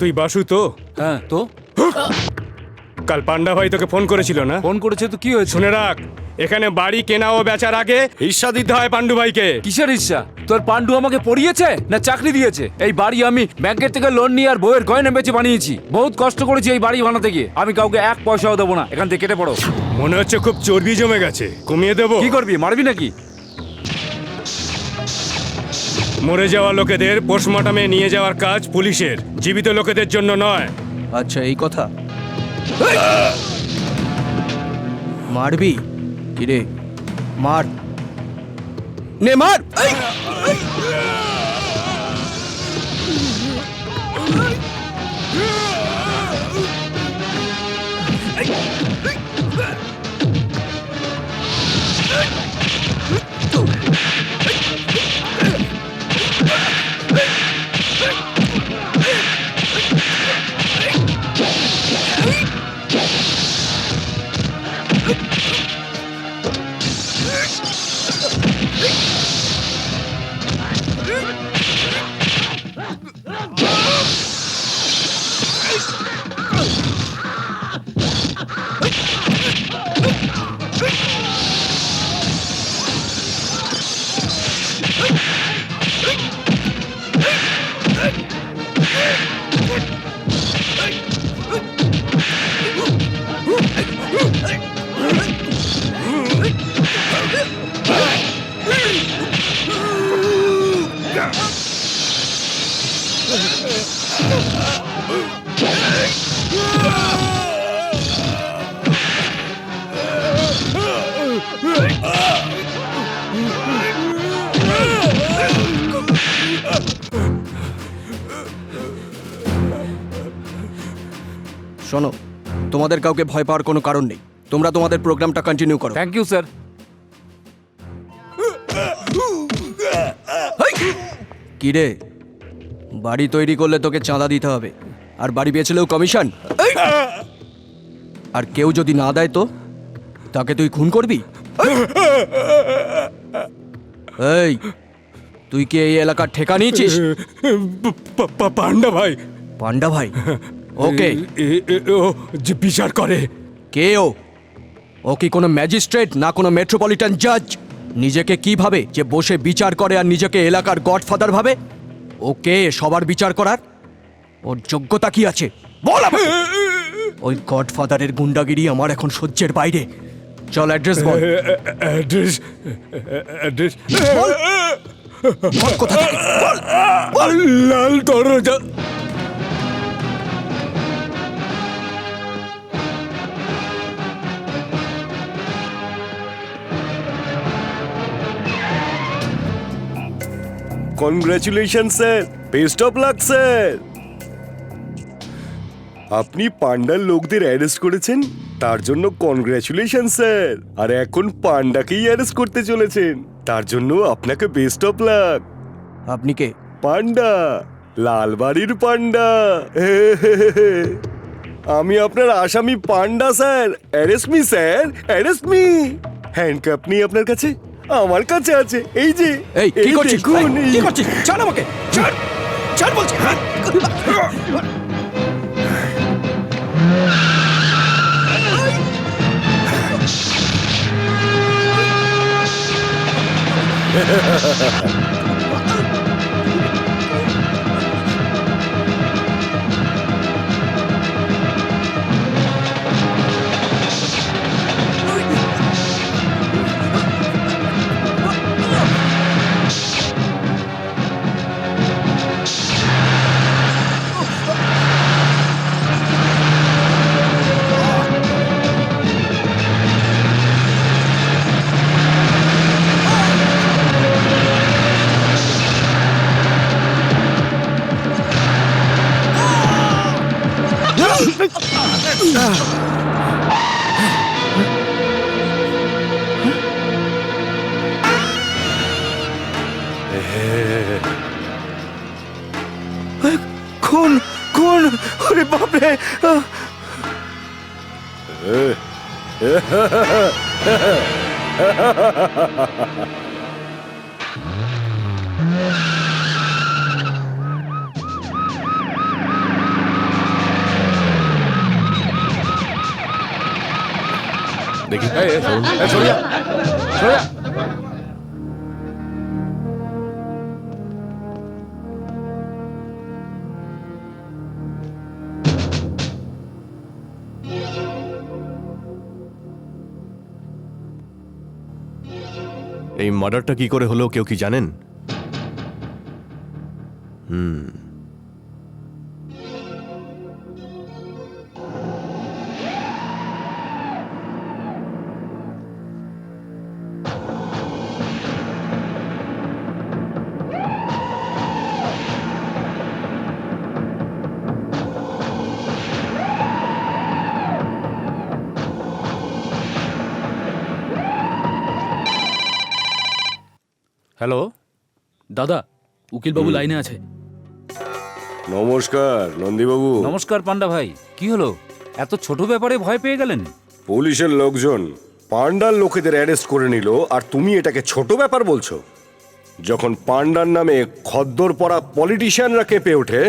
তুই বাসু তো? হ্যাঁ তো কাল পান্ডা ভাই তোকে ফোন করেছিল না? ফোন করেছে তো কি হয়েছে? শুনে রাখ, এখানে বাড়ি কেনা ও বেচার আগে হিস্সা দিতে হয় পান্ডু ভাইকে। কিসের ইচ্ছা? তোর পান্ডু আমাকে পড়িয়েছে না চাকরি দিয়েছে? এই বাড়ি আমি ব্যাংকের থেকে লোন নিয়ে আর বইয়ের গয়না বেচে বানিয়েছি। বহুত কষ্ট করেছি এই বাড়ি বানাতে গিয়ে। আমি কাউকে এক পয়সাও দেবো না। এখান থেকে কেটে পড়ো। মনে হচ্ছে খুব চর্বি জমে গেছে, কমিয়ে দেবো? কি করবি, মারবি নাকি? মরে যাওয়া লোকেদের পোস্টমর্টমে নিয়ে যাওয়ার কাজ পুলিশের, জীবিত লোকেদের জন্য নয়। আচ্ছা এই কথা। মারবি? কিরে মার, নে মার। শোনো, তোমাদের কাউকে ভয় পাওয়ার কোনো কারণ নেই। তোমরা তোমাদের প্রোগ্রামটা কন্টিনিউ করো। Thank you sir. কি রে, বাড়ি তৈরি করলে তোকে চাঁদা দিতে হবে, আর বাড়ি বেচলেও কমিশন। আর কেউ যদি না দেয় তো তাকে তুই খুন করবি? এই, তুই কি এই এলাকার ঠেকা নিয়েছিস? পান্ডা ভাই। পান্ডা ভাই? ওকে, ও যে বিচার করে। কে ও? ও কি কোনো ম্যাজিস্ট্রেট না কোনো মেট্রোপলিটন জাজ? নিজেকে কি ভাবে যে বসে বিচার করে আর নিজেকে এলাকার গডফাদার ভাবে? ওকে সবার বিচার করার ওর যোগ্যতা কি আছে বল আমাকে। ওই গডফাদারের গুন্ডাগিরি আমার এখন সহ্যের বাইরে। চল অ্যাড্রেস বল। অ্যাড্রেস? অ্যাড্রেস বল কোথা থেকে, বল। লাল দরজা। Congratulation sir, best of luck sir. আপনি পান্ডার লোকদের অ্যারেস্ট করেছেন, তার জন্য কনগ্রাচুলেশন স্যার। আর এখন পান্ডাকেই অ্যারেস্ট করতে চলেছেন, তার জন্য আপনাকে বেস্ট অফ লাক। আপনি কে? পান্ডা, লালবাড়ির পান্ডা। আমি আপনার আসামি Panda sir. Arrest me sir, arrest me. Handcuff নেই আপনার কাছে? আমার কাছে আছে, এই যে। এই কি করছিস? দেখুন, কি করছিস? ছাড় আমাকে, ছাড়, ছাড় বলছি। খুন, খুন, ওরে বাপরে। দেখি এই, এই, এই, সরে যা, সরে যা। এই মার্ডারটা কি করে হলো কেউ কি জানেন? হ্যালো, দাদা উকিলবাবু লাইনে আছে। নমস্কার নন্দীবাবু। নমস্কার পান্ডা ভাই। কি হলো, এত ছোট ব্যাপারে ভয় পেয়ে গেলেন? পুলিশের লোকজন পান্ডার লোকেদের অ্যারেস্ট করে নিল আর তুমি এটাকে ছোট ব্যাপার বলছো? যখন পান্ডার নামে খদ্দর পরা পলিটিশিয়ানরা কেঁপে ওঠে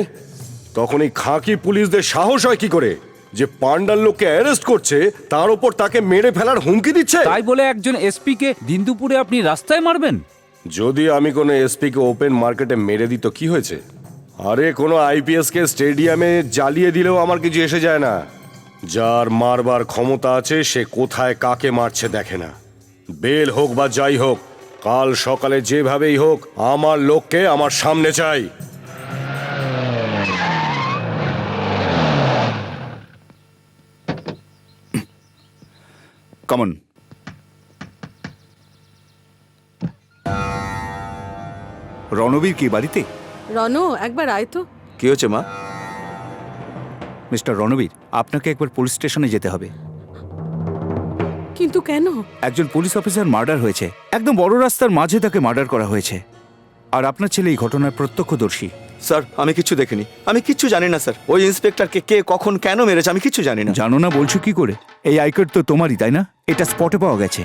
তখন এই খাঁকি পুলিশদের সাহস হয় কি করে যে পান্ডার লোককে অ্যারেস্ট করছে তার উপর তাকে মেরে ফেলার হুমকি দিচ্ছে? তাই বলে একজন এসপি কে দিন দুপুরে আপনি রাস্তায় মারবেন? যদি আমি কোনো এসপিকে ওপেন মার্কেটে মেরে দিত কি হয়েছে? আরে কোনো আইপিএস কে স্টেডিয়ামে জ্বালিয়ে দিলেও আমার কিছু এসে যায় না। যার মারবার ক্ষমতা আছে সে কোথায় কাকে মারছে দেখে না। বেল হোক বা যাই হোক, কাল সকালে যেভাবেই হোক আমার লোককে আমার সামনে চাই। কমন। রণবীর কি বাড়িতে? রনো, একবার আয় তো। কি হয়েছে মা? মিস্টার রণবীর, আপনাকে একবার পুলিশ স্টেশনে যেতে হবে। কিন্তু কেন? একজন পুলিশ অফিসার মার্ডার হয়েছে, একদম বড় রাস্তার মাঝে তাকে মার্ডার করা হয়েছে। আর আপনার ছেলে এই ঘটনার প্রত্যক্ষদর্শী। স্যার আমি কিচ্ছু দেখিনি, আমি কিচ্ছু জানি না স্যার। ওই ইন্সপেক্টরকে কে কখন কেন মেরেছে আমি কিচ্ছু জানি না। জানো না বলছো কি করে? এই আই কার্ড তো তোমারই, তাই না? এটা স্পটে পাওয়া গেছে।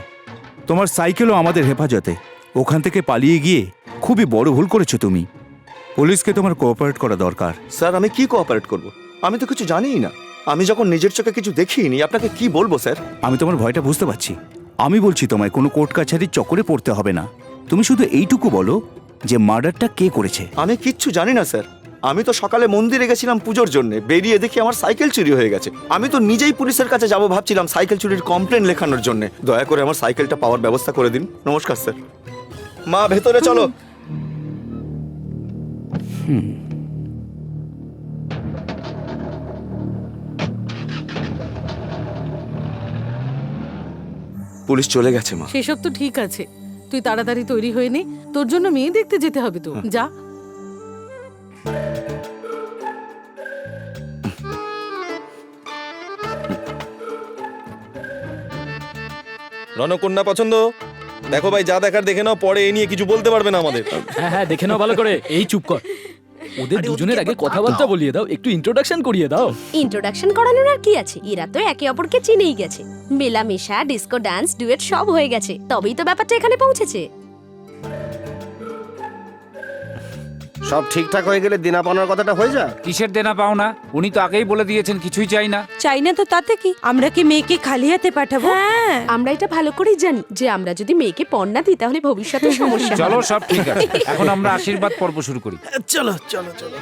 তোমার সাইকেলও আমাদের হেফাজতে। ওখান থেকে পালিয়ে গিয়ে খুবই বড় ভুল করেছো তুমি। পুলিশকে তোমার কোঅপারেট করা দরকার। স্যার আমি কি কোঅপারেট করব? আমি তো কিছু জানিই না। আমি যখন নিজের চোখে কিছু দেখিনি আপনাকে কি বলবো স্যার? আমি তোমার ভয়টা বুঝতে পারছি। আমি বলছি তোমায় কোনো কোর্ট কাছারির চক্করে পড়তে হবে না। তুমি শুধু এইটুকু বলো যে মার্ডারটা কে করেছে। আমি কিচ্ছু জানি না স্যার। আমি তো সকালে মন্দিরে গেছিলাম পুজোর জন্য, বেরিয়ে দেখি আমার সাইকেল চুরি হয়ে গেছে। আমি তো নিজেই পুলিশের কাছে যাব ভাবছিলাম সাইকেল চুরির কমপ্লেন লেখানোর জন্য। দয়া করে আমার সাইকেলটা পাওয়ার ব্যবস্থা করে দিন। নমস্কার স্যার। মা ভেতরে চলো। পুলিশ চলে গেছে মা। সেসব তো ঠিক আছে, তুই তাড়াতাড়ি তৈরি হয়ে নে, তোর জন্য মেয়ে দেখতে যেতে হবে তো। যা। রণকন্যা পছন্দ? দেখো ভাই, যা দেখার দেখে নাও, পরে এ নিয়ে কিছু বলতে পারবে না আমাদের। হ্যাঁ হ্যাঁ, দেখে নাও ভালো করে। এই চুপ কর, ওদের দুজনের আগে কথাবার্তা বলিয়ে দাও, একটু ইন্ট্রোডাকশন করিয়ে দাও। ইন্ট্রোডাকশন করানোর আর কি আছে, এরা তো একে অপরকে চিনেই গেছে। মেলামেশা, ডিস্কো ডান্স, ডুয়েট সব হয়ে গেছে, তবেই তো ব্যাপারটা এখানে পৌঁছেছে। সব ঠিকঠাক হয়ে গেলে দেনা পাওনার কথাটা হয়ে যায়। কিসের দেনা পাও না? উনি তো আগেই বলে দিয়েছেন কিছুই চাই না। চাই না তো তাতে কি? আমরা কি মেয়েকে খালি হাতে পাঠাবো? আমরা এটা ভালো করেই জানি যে আমরা যদি মেয়েকে পণ না দিই তাহলে ভবিষ্যতে সমস্যা হবে। চলো, সব ঠিক আছে। এখন আমরা আশীর্বাদ পর্ব শুরু করি। চলো চলো চলো।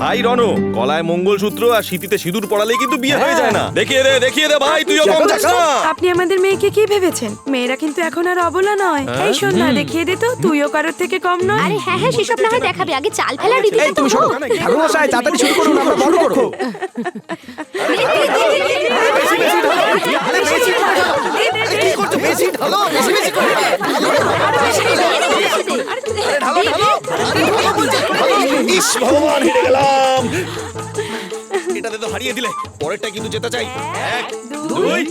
ভাই রণ, গলায় মঙ্গলসূত্র আর শীতিতে সিঁদুর পড়ালেই কিন্তু বিয়ে হয়ে যায় না। দেখিয়ে দে ভাই, তুইও কম যাস না। আপনি আমাদের মেয়েকে কি ভেবেছেন? মেয়েরা কিন্তু এখন আর অবলা নয়। এই শোন না, দেখিয়ে দে তো, তুইও কারোর থেকে কম নয়। আরে হ্যাঁ হ্যাঁ, সেসব না হয় দেখাবে, আগে চাল ফেলা রীতি। তুমি শোনো, ঠাকুর মশাই তাড়াতাড়ি শুরু করুন, আমরা বন্ধ করো। ইস ভগবান, হেরে গেলাম। এটাতে তো হারিয়ে দিলে, পরেরটা কিন্তু যেতে চাই। 1 2 3।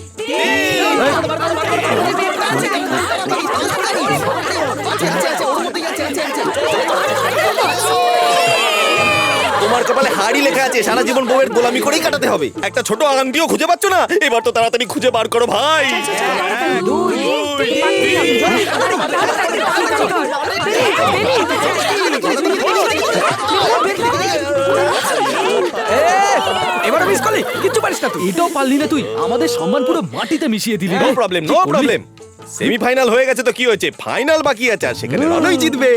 তোমার কপালে হাড়ি লেখা আছে, সারা জীবন বউয়ের গোলামি করেই কাটাতে হবে। একটা ছোট আংটিও খুঁজে পাচ্ছ না? এবার তো তাড়াতাড়ি খুঁজে বার করো ভাই। এবার মিস করলি, কিচ্ছু পারিস না তুই। এটাও পারলি না তুই? আমাদের সম্মান পুরো মাটিতে মিশিয়ে দিলি নো রে। Problem, no problem. সেমিফাইনাল হয়ে গেছে তো কি হয়েছে, ফাইনাল বাকি আছে, আর সেখানে রনই জিতবে।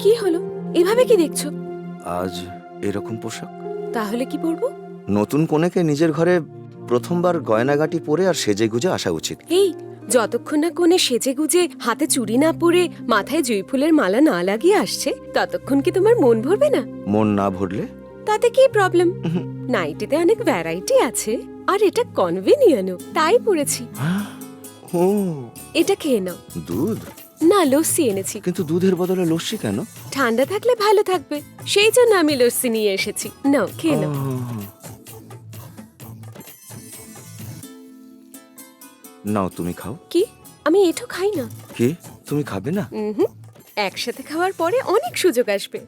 কি হলো? এভাবে কি দেখছো? আজ এরকম পোশাক? তাহলে কি পরবো? নতুন কনেকে নিজের ঘরে প্রথমবার গয়নাগাটি পরে আর সেজে গুজে আসা উচিত। এই যতক্ষণ না কোণে সেজে গুজে হাতে চুড়ি না পরে মাথায় জুঁই ফুলের মালা না লাগিয়ে আসছে, ততক্ষণ কি তোমার মন ভরবে না? মন না ভরলে? তাতে কি প্রবলেম? নাইটিতে অনেক ভ্যারাইটি আছে, আর এটা কনভেনিয়েন্টও, তাই পরেছি। ও, এটা খেয়ে নাও। দুধ? না, লস্যি এনেছি। কিন্তু দুধের বদলে লস্যি কেন? ঠান্ডা থাকলে ভালো থাকবে, সেই জন্য আমি লস্যি নিয়ে এসেছি। নাও, খেয়ে নাও। নাও, তুমি খাও। কি? আমি এঠো খাই না। কি, তুমি খাবে না? একসাথে খাওয়ার পরে অনেক সুযোগ আসবে।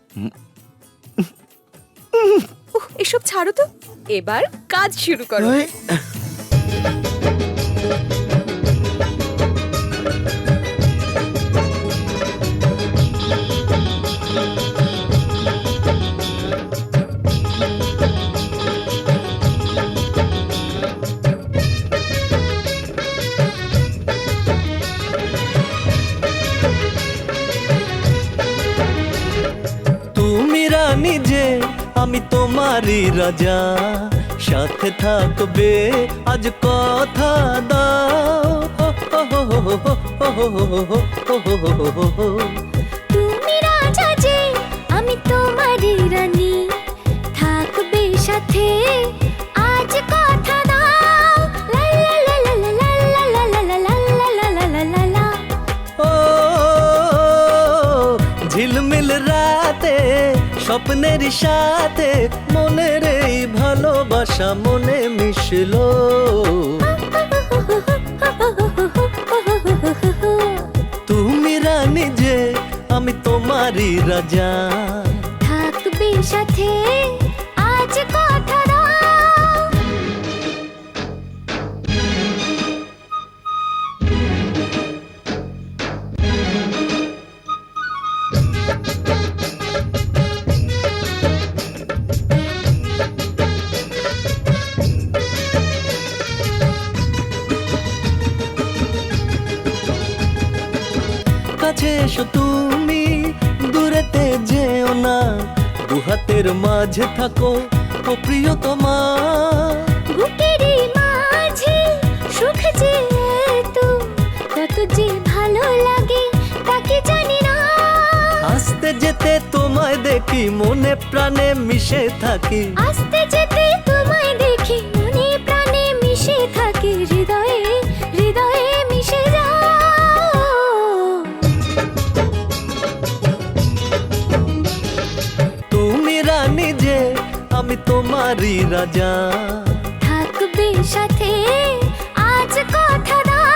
উহ, এসব ছাড়ো তো, এবার কাজ শুরু করো। তুমি রানী যে, আমি তোমারই রাজা, সাথে থাকবে আজ কথা দাও। তুমি রাজা যে, আমি তোমারই রানী, থাকবে সাথে আজ কথা দাও। লা লা লা লা লা লা লা লা লা লা লা লা লা লা লা। ও ঝিলমিল রাতে স্বপ্নের সাথে মনের এই ভালোবাসা মনে মিশলো। তুমি রানী যে, আমি তোমারই রাজা, থাকবে সাথে আজ কথা দাও। কাছে এসো তুমি, দূরেতে যেও না, দুহাতের মাঝে থাকো ও প্রিয়তমা। বুকেরই মাঝে সুখ যে এতো, কত যে ভালো লাগে তাকে জানি না। আসতে যেতে তোমায় দেখি মনে প্রাণে মিশে থাকি, আসতে যেতে তোমায় দেখি মনে প্রাণে মিশে থাকি, হৃদয়ে হৃদয়ে মিশে যাও। তুমি রানী যে, আমি তোমারই রাজা, থাকবে সাথে আজ কথা দাও।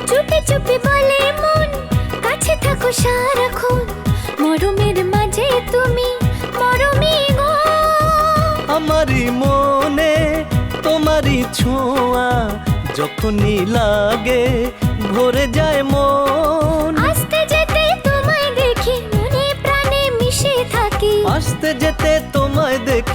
চুপি চুপি বলে মন, কাছে থাকো সারাক্ষণ, মরমের মাঝে তুমি মরমি গো। আমারই মনে তোমারই ছোঁয়া যখনই লাগে ভরে যায় মন। আসতে যেতে তোমায় দেখি মনে প্রাণে মিশে থাকি, আসতে যেতে তোমায় দেখি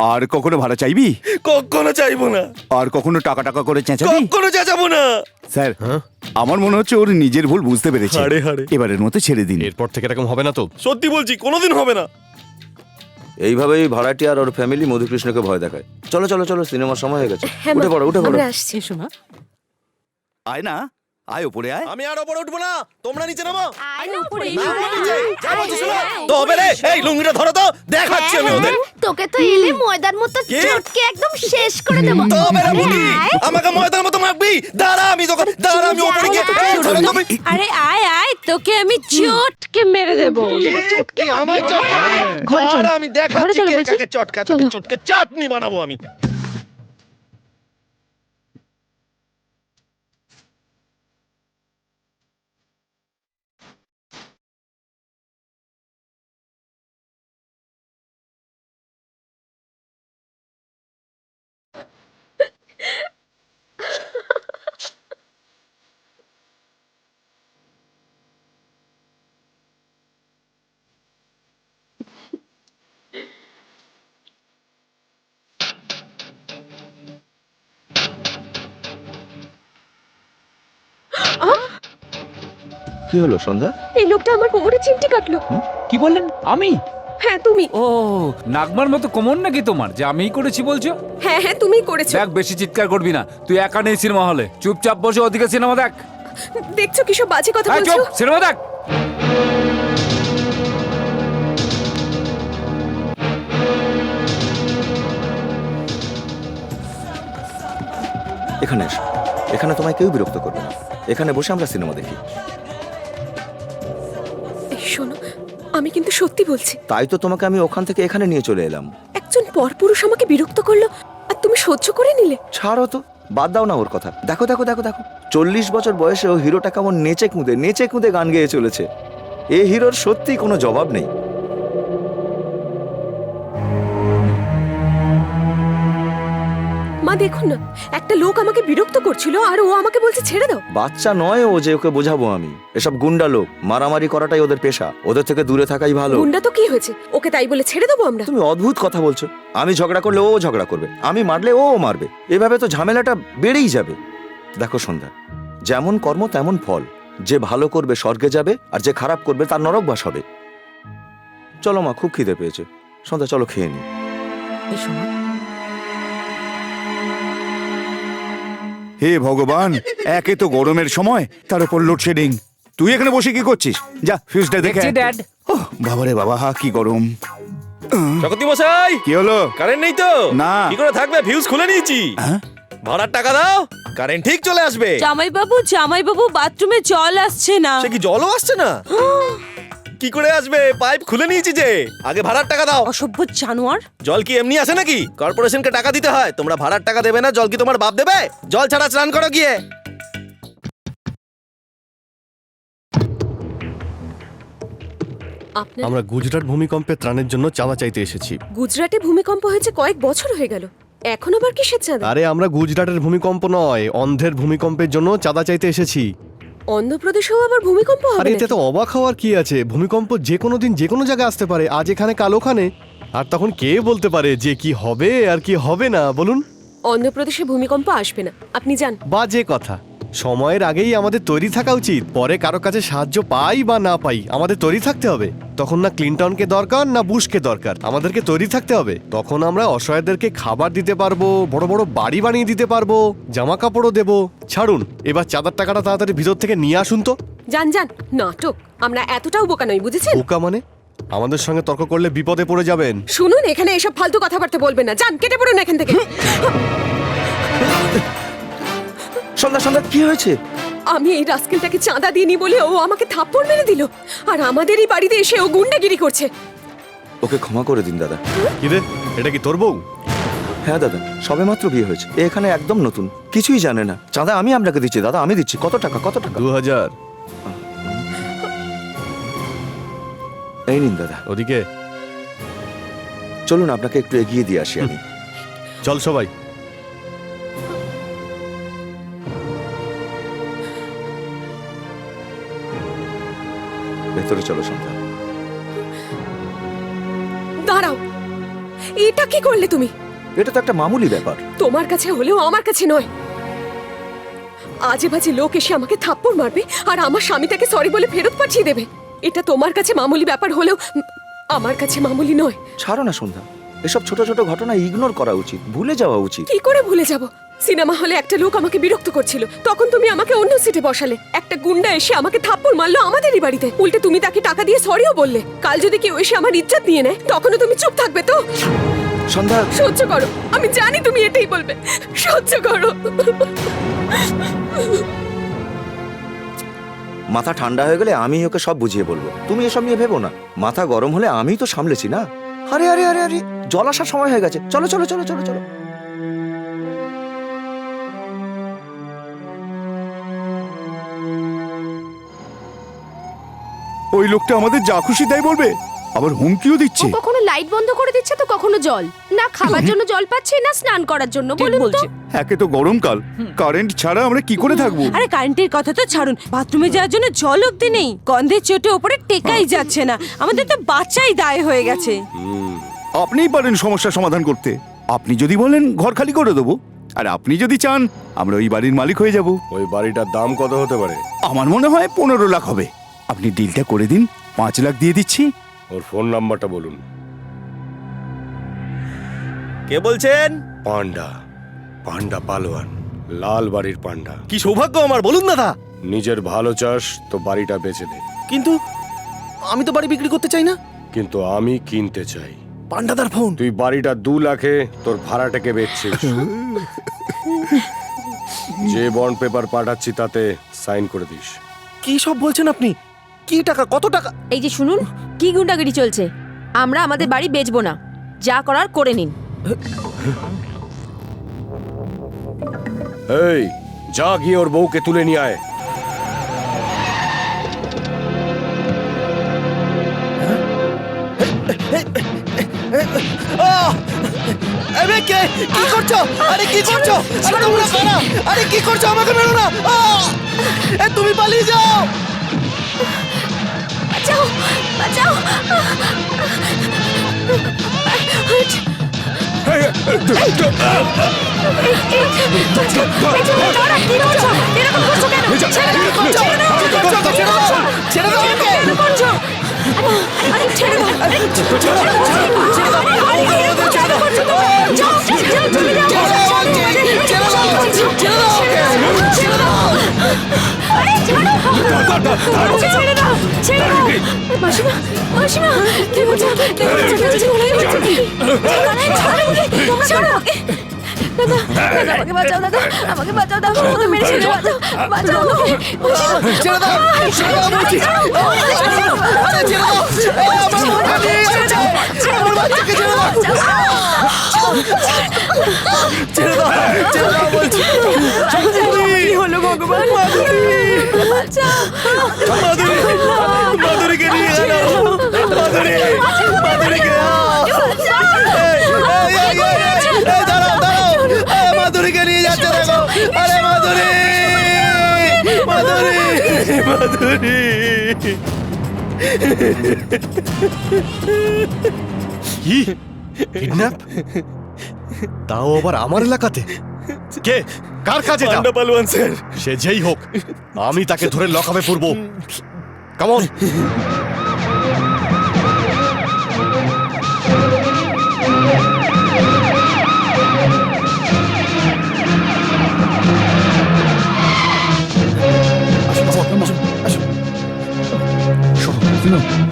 আর কখনো ভাড়া চাইবি? কখনো চাইবো না। আর কখনো টাকা টাকা করে চেঁচাবি? কখনো চেঁচাবো না। স্যার, আমার মনে হচ্ছে ওর নিজের ভুল বুঝতে পেরেছে। হাড়ে হাড়ে। এবারের মতো ছেড়ে দিন। এরপর থেকে এরকম হবে না তো? সত্যি বলছি, কোনোদিন হবে না। এইভাবেই ভাড়াটি আর ওর ফ্যামিলি মধুকৃষ্ণকে ভয় দেখায়। চলো চলো চলো, সিনেমার সময় হয়ে গেছে। হ্যাঁ মা, উঠে পড়ো উঠে পড়ো। আমরা আসছি। এসো মা। আয় না, আয় ওপরে আয়। আমি আর ওপরে উঠবো না, তোমরা নিচে নামো। উপরে তবে রে, এই লুঙ্গিটা ধরো তো, দেখাচ্ছি আমি ওদের। তোকে তো এলে ময়দার মতো কে? চটকে একদম শেষ করে দেবো। তবে রে বুড়ি, আমাকে ময়দার মতো মাখবি। দাঁড়া, আমি তোকে দাঁড়া, আমি ওপরে গিয়ে এই ধরো তুমি। আরে আয় আয়, তোকে আমি চটকে মেরে দেবো। চটকে আমার চটকা। আর আমি দেখাচ্ছি কে কাকে চটকা, তোকে চটকে চাটনি বানাবো আমি। কি হলো সন্ধ্যা? এই লোকটা আমার কোমরে চিমটি কাটলো। কি বললেন? আমি? হ্যাঁ তুমি। ও, নাগমার মতো কোমর নাকি তোমার যে আমিই করেছি বলছো? হ্যাঁ হ্যাঁ তুমিই করেছো। দেখ, বেশি চিৎকার করবি না। তুই একা নেই সিনেমা হলে, চুপচাপ বসে ওদিকে সিনেমা দেখ। দেখছো কি সব বাজে কথা এই বলছো? চুপ, সিনেমা দেখ। এখানে এসো, এখানে তোমায় কেউ বিরক্ত করবে না। এখানে বসে আমরা সিনেমা দেখি। এই শোনো, আমি কিন্তু সত্যি বলছি। তাই তো তোমাকে আমি ওখান থেকে এখানে নিয়ে চলে এলাম। একজন পরপুরুষ আমাকে বিরক্ত করলো আর তুমি সহ্য করে নিলে। ছাড়ো তো, বাদ দাও না ওর কথা। দেখো দেখো দেখো দেখো, 40 বছর বয়সেও হিরোটা কেমন নেচে কুঁদে গান গেয়ে চলেছে। এই হিরোর সত্যি কোনো জবাব নেই। মা দেখুন না, একটা লোক আমাকে বিরক্ত করছিল আর ও আমাকে বলছে ছেড়ে দাও। বাচ্চা নয় ও যে ওকে বোঝাবো আমি। এসব গুন্ডা লোক, মারামারি করাটাই ওদের পেশা। ওদের থেকে দূরে থাকাই ভালো। গুন্ডা তো কি হয়েছে, ওকে তাই বলে ছেড়ে দেবো আমরা? তুমি অদ্ভুত কথা বলছো। আমি ঝগড়া করলে ও ঝগড়া করবে, আমি মারলে ও মারবে। এভাবে তো ঝামেলাটা বেড়েই যাবে। দেখো সন্ধ্যা, যেমন কর্ম তেমন ফল। যে ভালো করবে স্বর্গে যাবে, আর যে খারাপ করবে তার নরকবাস হবে। চলো মা, খুব খিদে পেয়েছে। সন্ধ্যা চলো খেয়ে নি। এসো মা। হে ভগবান, একে তো গরমের সময়, তার উপর লোডশেডিং। তুই এখানে বসে কি করছিস? যা ফিউজটা দেখে দেখছি, আয়। ড্যাড। ওহ, বাবারে বাবা, কি গরম। জগতি মশাই, কি হলো? কারেন্ট নেই তো? না। কি করে থাকবে, ফিউজ খুলে নিয়েছি। হ্যাঁ? ভাড়ার টাকা দাও, কারেন্ট ঠিক চলে আসবে। জামাইবাবু বাথরুমে জল আসছে না। সে কি জলও আসছে না? কি করে আসবে, পাইপ খুলে নিয়েছি যে। আগে ভাড়ার টাকা দাও। অসভ্য জানোয়ার। জল কি এমনি আসে নাকি? কর্পোরেশনকে টাকা দিতে হয়। তোমরা ভাড়ার টাকা দেবে না, জল কি তোমার বাপ দেবে? জল ছাড়া স্নান করো গিয়ে। আমরা গুজরাট ভূমিকম্পে ত্রাণের জন্য চাঁদা চাইতে এসেছি। গুজরাটে ভূমিকম্প হয়েছে কয়েক বছর হয়ে গেল, এখন আবার কিসের চাঁদা? আরে আমরা গুজরাটের ভূমিকম্প নয়, অন্ধ্রের ভূমিকম্পের জন্য চাঁদা চাইতে এসেছি। অন্ধ্রপ্রদেশেও আবার ভূমিকম্প আর হবে এতে নাকি? তো অবাক হওয়ার কি আছে? ভূমিকম্প যে কোনো দিন যে কোনো জায়গায় আসতে পারে, আজ এখানে কাল ওখানে। আর তখন কে বলতে পারে যে কি হবে আর কি হবে না, বলুন? অন্ধ্রপ্রদেশে ভূমিকম্প আসবে না, আপনি যান। বাজে কথা। সময়ের আগেই আমাদের তৈরি থাকা উচিত। পরে কারো কাছে সাহায্য পাই বা না পাই, আমাদের তৈরি থাকতে হবে। তখন না ক্লিনটনকে দরকার না বুশকে দরকার, আমাদেরকে তৈরি থাকতে হবে। তখন আমরা অসহায়দেরকে খাবার দিতে পারবো, বড় বড় বাড়ি বানিয়ে দিতে পারবো, জামা কাপড়ও দেবো। ছাড়ুন, এবার চাঁদার টাকাটা তাড়াতাড়ি ভিতর থেকে নিয়ে আসুন তো। যান যান, নাটক। আমরা এতটাও বোকা নই, বুঝেছেন? বোকা মানে? আমাদের সঙ্গে তর্ক করলে বিপদে পড়ে যাবেন। শুনুন, এখানে এসব ফালতু কথাবার্তা বলবেন না। যান, কেটে পড়ুন এখান থেকে। সন্ধ্যা সন্ধ্যা, কি হয়েছে? আমি এই রাস্কেলটাকে চাঁদা দিইনি বলে ও আমাকে থাপ্পড় মেরে দিল, আর আমাদেরই বাড়িতে এসে ও গুন্ডাগিরি করছে। ওকে ক্ষমা করে দিন দাদা। কি রে, এটা কি তোর বউ? হ্যাঁ দাদা, সবেমাত্র বিয়ে হয়েছে। এ এখানে একদম নতুন, কিছুই জানে না। চাঁদা আমি আপনাকে দিচ্ছি দাদা, আমি দিচ্ছি। কত টাকা? কত টাকা? 2000। এই নিন দাদা। ওদিকে চলুন আপনাকে একটু এগিয়ে দিয়ে আসি আমি। চল সবাই। ভেতরে চলো সন্ধ্যা। দাঁড়াও, এটা কি করলে তুমি? এটা তো একটা মামুলি ব্যাপার। তোমার কাছে হলেও আমার কাছে নয়। আজে বাজে লোক এসে আমাকে থাপ্পড় মারবে আর আমার স্বামী তাকে সরি বলে ফেরত পাঠিয়ে দেবে। এটা তোমার কাছে মামুলি ব্যাপার হলেও আমার কাছে মামুলি নয়। ছাড়ো না সন্ধ্যা, এসব ছোট ছোট ঘটনা ইগনোর করা উচিত, ভুলে যাওয়া উচিত। কি করে ভুলে যাব? সিনেমা হলে একটা লোক আমাকে বিরক্ত করছিল, তখন তুমি আমাকে অন্য সিটে বসালে। একটা গুন্ডা এসে আমাকে থাপ্পড় মারলো আমাদেরই বাড়িতে, উল্টে তুমি তাকে টাকা দিয়ে সরিও বললে। কাল যদি কেউ এসে আমার ইজ্জত নিয়ে নেয় তখনও তুমি চুপ থাকবে তো? সন্ধ্যা, সহ্য করো, আমি জানি তুমি এটাই বলবে, সহ্য করো। মাথা ঠান্ডা হয়ে গেলে আমি ওকে সব বুঝিয়ে বলবো, তুমি এসব নিয়ে ভেবো না। মাথা গরম হলে আমিই তো সামলেছি না। আরে আরে আরে আরে, জল আসার সময় হয়ে গেছে, চলো চলো চলো চলো চলো। ওই লোকটা আমাদের যা খুশি তাই বলবে, আবার হুমকিও দিচ্ছে। কখনো লাইট বন্ধ করে দিচ্ছে তো কখনো জল, না খাবার জন্য জল পাচ্ছি না স্নান করার জন্য, বলুন তো। একে তো গরমকাল, কারেন্ট ছাড়া আমরা কি করে থাকবো? আরে কারেন্টের কথা তো ছাড়ুন, বাথরুমে যাওয়ার জন্য জল অব্দি নেই, গন্ধের চোটে ওপরে টেকাই যাচ্ছে না। আমাদের তো বাচ্চাই দায় হয়ে গেছে। আপনিই পারেন সমস্যার সমাধান করতে। আপনি যদি বলেন ঘর খালি করে দেবো, আর আপনি যদি চান আমরা ওই বাড়ির মালিক হয়ে যাব। ওই বাড়িটার দাম কত হতে পারে? আমার মনে হয় 15 লাখ হবে। আপনি ডিলটা করে দিন, 5 লাখ দিয়ে দিচ্ছি। ওর ফোন নাম্বারটা বলুন। কে বলছেন? পান্ডা, পান্ডা পালোয়ান, লাল বাড়ির পান্ডা। কি সৌভাগ্য আমার, বলুন দাদা। নিজের ভালো চাস তো বাড়িটা বেচে দে। কিন্তু আমি তো বাড়ি বিক্রি করতে চাই না। কিন্তু আমি কিনতে চাই। পান্ডাদার ফোন। তুই বাড়িটা 2 লাখে তোর ভাড়াটাকে বেচছিস। যে বন্ড পেপার পাঠাচ্ছি তাতে সাইন করে দিস। কি সব বলছেন আপনি? কি টাকা, কত টাকা? এই যে শুনুন, কি গুন্ডাগিরি চলছে। আমরা আমাদের বাড়ি বেচবো না, যা করার করে নিন। এই যা গিয়ে ওর বউকে তুলে নিয়ে আয়। আরে কে, কি করছো? আরে কি করছো? আরে তোমরা কারা? আরে কি করছো? আমাকে মেরো না। এ তুমি পালিয়ে যাও। বাঁচাও বাঁচাও। আমাকে বাঁচাও দাদা, আমাকে বাঁচাও দাদা, ওকে মেরে ছেড়ে বাঁচাও, বাঁচাও আমাকে। ছেড়ে দাও, ছেড়ে দাও বলছি। আরে ছেড়ে দাও, আমার বাচ্চাকে ছেড়ে দাও, আমার বাচ্চাকে ছেড়ে দাও। ছেড়ে দাও, ছেড়ে দাও বলছি। কি হলো ভগবান? মাধুরী, মাধুরী, মাধুরীকে নিয়ে গেল। মাধুরী, মাধুরীকে দাঁড়াও দাঁড়াও, মাধুরীকে নিয়ে যাচ্ছে দেখো। আরে মাধুরী, মাধুরী, মাধুরী। কি কিডন্যাপ? তাও আবার আমার এলাকাতে? কে, কার কাজে? পান্ডা পালোয়ান স্যার। সে যেই হোক, আমি তাকে ধরে লকআপে পুরবো। Come on.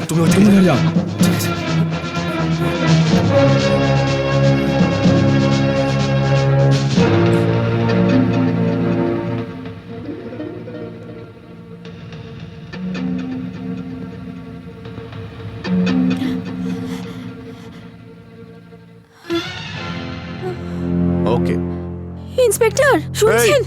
তুমি ওইদিকে যাও। ওকে। ইন্সপেক্টর শুনছেন?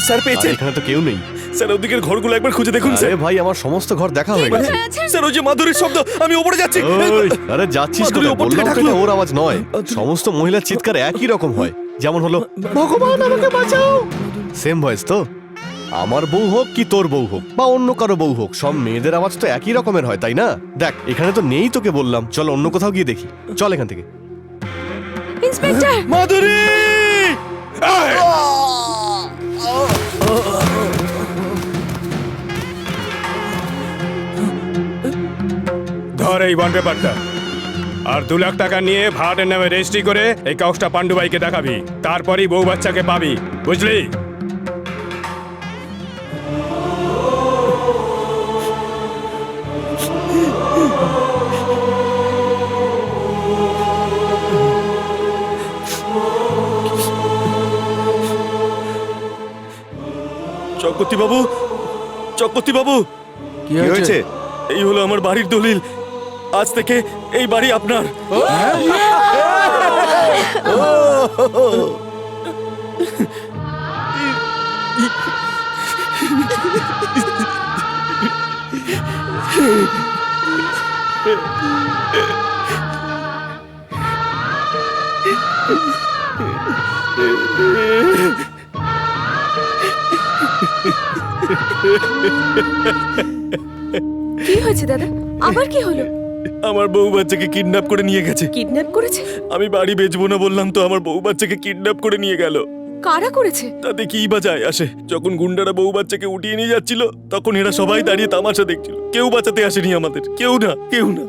স্যার পেয়েছেন? এখানে তো কেউ নেই। স্যার ওদিকের ঘরগুলো একবার খুঁজে দেখুন স্যার। আরে ভাই, আমার সমস্ত ঘর দেখা হয়ে গেছে। স্যার ওই যে মাধুরীর শব্দ, আমি উপরে যাচ্ছি। ওই, আরে যাচ্ছিস মাধুরী কোথায়? ওপর থেকে বললাম তো ডাকলো। এটা ওর আওয়াজ নয়। সমস্ত মহিলার চিৎকার একই রকম হয়, যেমন হলো ভগবান আমাকে বাঁচাও। সেম ভয়েস তো। আমার বউ হোক কি তোর বউ হোক বা অন্য কারো বউ হোক, সব মেয়েদের আওয়াজ তো একই রকমের হয়, তাই না? দেখ এখানে তো নেই, তোকে বললাম চল অন্য কোথাও গিয়ে দেখি। চল এখান থেকে। ইন্সপেক্টর মাধুরী! ধর এই বন্ড পেপারটা, আর 2 লাখ টাকা নিয়ে ভাড়াটের নামে রেজিস্ট্রি করে এই কাগজটা পাণ্ডু ভাইকে দেখাবি, তারপরই বউ বাচ্চাকে পাবি, বুঝলি? চক্রবর্তী বাবু, চক্রবর্তী বাবু, কি হয়েছে? এই হলো আমার বাড়ির দলিল। আজ থেকে এই বাড়ি আপনার। কি হয়েছে দাদা? আবার কি হলো? আমার বউ বাচ্চাকে কিডন্যাপ করে নিয়ে গেছে। কিডন্যাপ করেছে? আমি বাড়ি বেচবো না বললাম তো, আমার বউ বাচ্চাকে কিডন্যাপ করে নিয়ে গেল। কারা করেছে? তাতে কি বা যায় আসে? যখন গুন্ডারা বউ বাচ্চাকে উঠিয়ে নিয়ে যাচ্ছিল, তখন এরা সবাই দাঁড়িয়ে তামাশা দেখছিল। কেউ বাঁচাতে আসেনি আমাদের, কেউ না, কেউ না।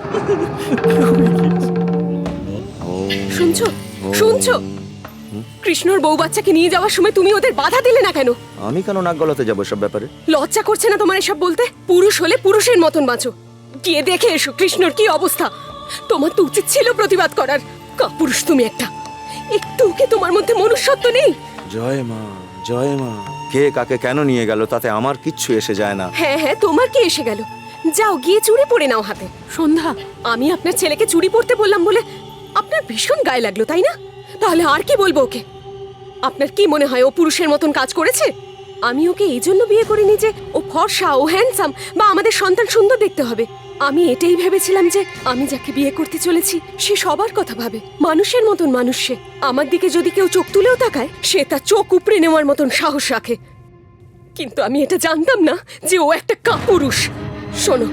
শুনছো, শুনছো? কৃষ্ণর বউ বাচ্চাকে নিয়ে যাওয়ার সময় তুমি ওদের বাধা দিলে না কেন? আমি কেন নাক গলাতে যাবো সব ব্যাপারে? লজ্জা করছে না তোমার এসব বলতে? পুরুষ হলে পুরুষের মতন বাঁচো। গিয়ে দেখে এসো কৃষ্ণর কি অবস্থা। তোমার তো উচিত ছিল প্রতিবাদ করার। কাপুরুষ তুমি একটা। একটু কি তোমার মধ্যে মনুষ্যত্ব নেই? জয় মা, জয় মা। কে কাকে কেন নিয়ে গেল তাতে আমার কিচ্ছু এসে যায় না। হ্যাঁ হ্যাঁ, তোমার কি এসে গেল? যাও গিয়ে চুড়ি পরে নাও হাতে। সন্ধ্যা, আমি আপনার ছেলেকে চুড়ি পরতে বললাম বলে আপনার ভীষণ গায়ে লাগলো, তাই না? তাহলে আর কি বলবো ওকে? আপনার কি মনে হয় ও পুরুষের মতন কাজ করেছে? আমি ওকে এই জন্য বিয়ে করিনি যে ও ফর্সা, ও হ্যান্ডসাম বা আমাদের সন্তান সুন্দর দেখতে হবে। আমি এটাই ভেবেছিলাম যে আমি যাকে বিয়ে করতে চলেছি সে সবার কথা ভাবে, মানুষের মতন মানুষ। সে আমার দিকে যদি কেউ চোখ তুলেও তাকায়, সে তার চোখ উপড়ে নেওয়ার মতন সাহস রাখে। কিন্তু আমি এটা জানতাম না যে ও একটা কাপুরুষ। শোনো,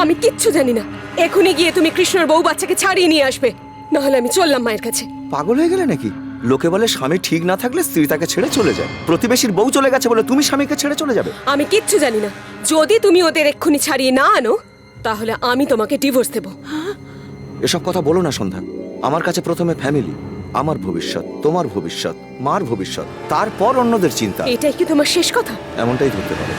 আমি কিচ্ছু জানি না। এখনই গিয়ে তুমি কৃষ্ণর বউ বাচ্চাকে ছাড়িয়ে নিয়ে আসবে, নাহলে আমি চললাম মায়ের কাছে। পাগল হয়ে গেলে নাকি? লোকে বলে স্বামী ঠিক না থাকলে স্ত্রী তাকে ছেড়ে চলে যায়। প্রতিবেশীর বউ চলে গেছে বলে তুমি স্বামীকে ছেড়ে চলে যাবে? আমি কিচ্ছু জানি না। যদি তুমি ওদের এক্ষুনি ছাড়িয়ে না আনো, তাহলে আমি তোমাকে ডিভোর্স দেব। এসব কথা বলো না সন্ধ্যা। আমার কাছে প্রথমে ফ্যামিলি, আমার ভবিষ্যৎ, তোমার ভবিষ্যৎ, মার ভবিষ্যৎ, তারপর অন্যদের চিন্তা। এটাই কি তোমার শেষ কথা? এমনটাই ধরতে পারো।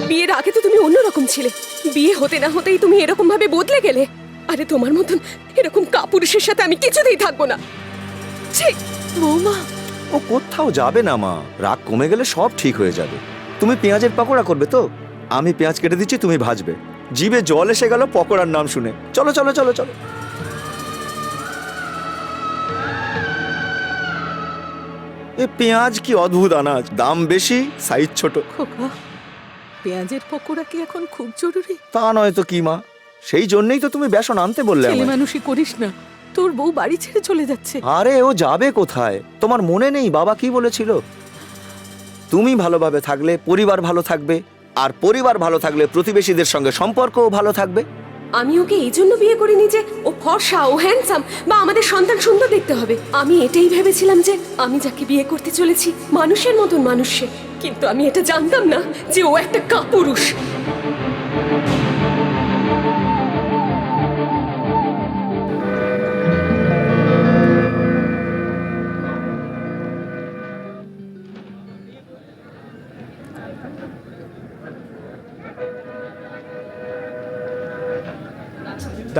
বিয়ের আগে তো তুমি অন্যরকম ছিলে, বিয়ে হতে না হতেই তুমি এরকম ভাবে বদলে গেলে। আরে তোমার মতন এরকম কাপুরুষের সাথে আমি কিছুতেই থাকবো না। ছি! বৌমা, ও কোথাও যাবে না মা। রাগ কমে গেলে সব ঠিক হয়ে যাবে। তুমি পেঁয়াজের পকোড়া করবে তো? আমি পেঁয়াজ কেটে দিচ্ছি, তুমি ভাজবে। জিভে জল এসে গেল পকোড়ার নাম শুনে। চলো চলো চলো চলো। এ পেঁয়াজ কি অদ্ভুত আনাজ, দাম বেশি, সাইজ ছোট। খোকা, পেঁয়াজের পকোড়া কি এখন খুব জরুরি? তা নয় তো কি মা, সেই জন্যই তো তুমি বেসন আনতে বললে ছেলে আমায়। মানুষই করিস না, তোর বউ বাড়ি ছেড়ে চলে যাচ্ছে। আরে ও যাবে কোথায়? তোমার মনে নেই বাবা কি বলেছিল? তুমি ভালোভাবে থাকলে পরিবার ভালো থাকবে, আর পরিবার ভালো থাকলে প্রতিবেশীদের সঙ্গে সম্পর্কও ভালো থাকবে। আমি ওকে এই জন্য বিয়ে করিনি যে ও ফর্সা, ও হ্যান্ডসাম বা আমাদের সন্তান সুন্দর দেখতে হবে। আমি এটাই ভেবেছিলাম যে আমি যাকে বিয়ে করতে চলেছি মানুষের মতন মানুষ সে। কিন্তু আমি এটা জানতাম না যে ও একটা কাপুরুষ।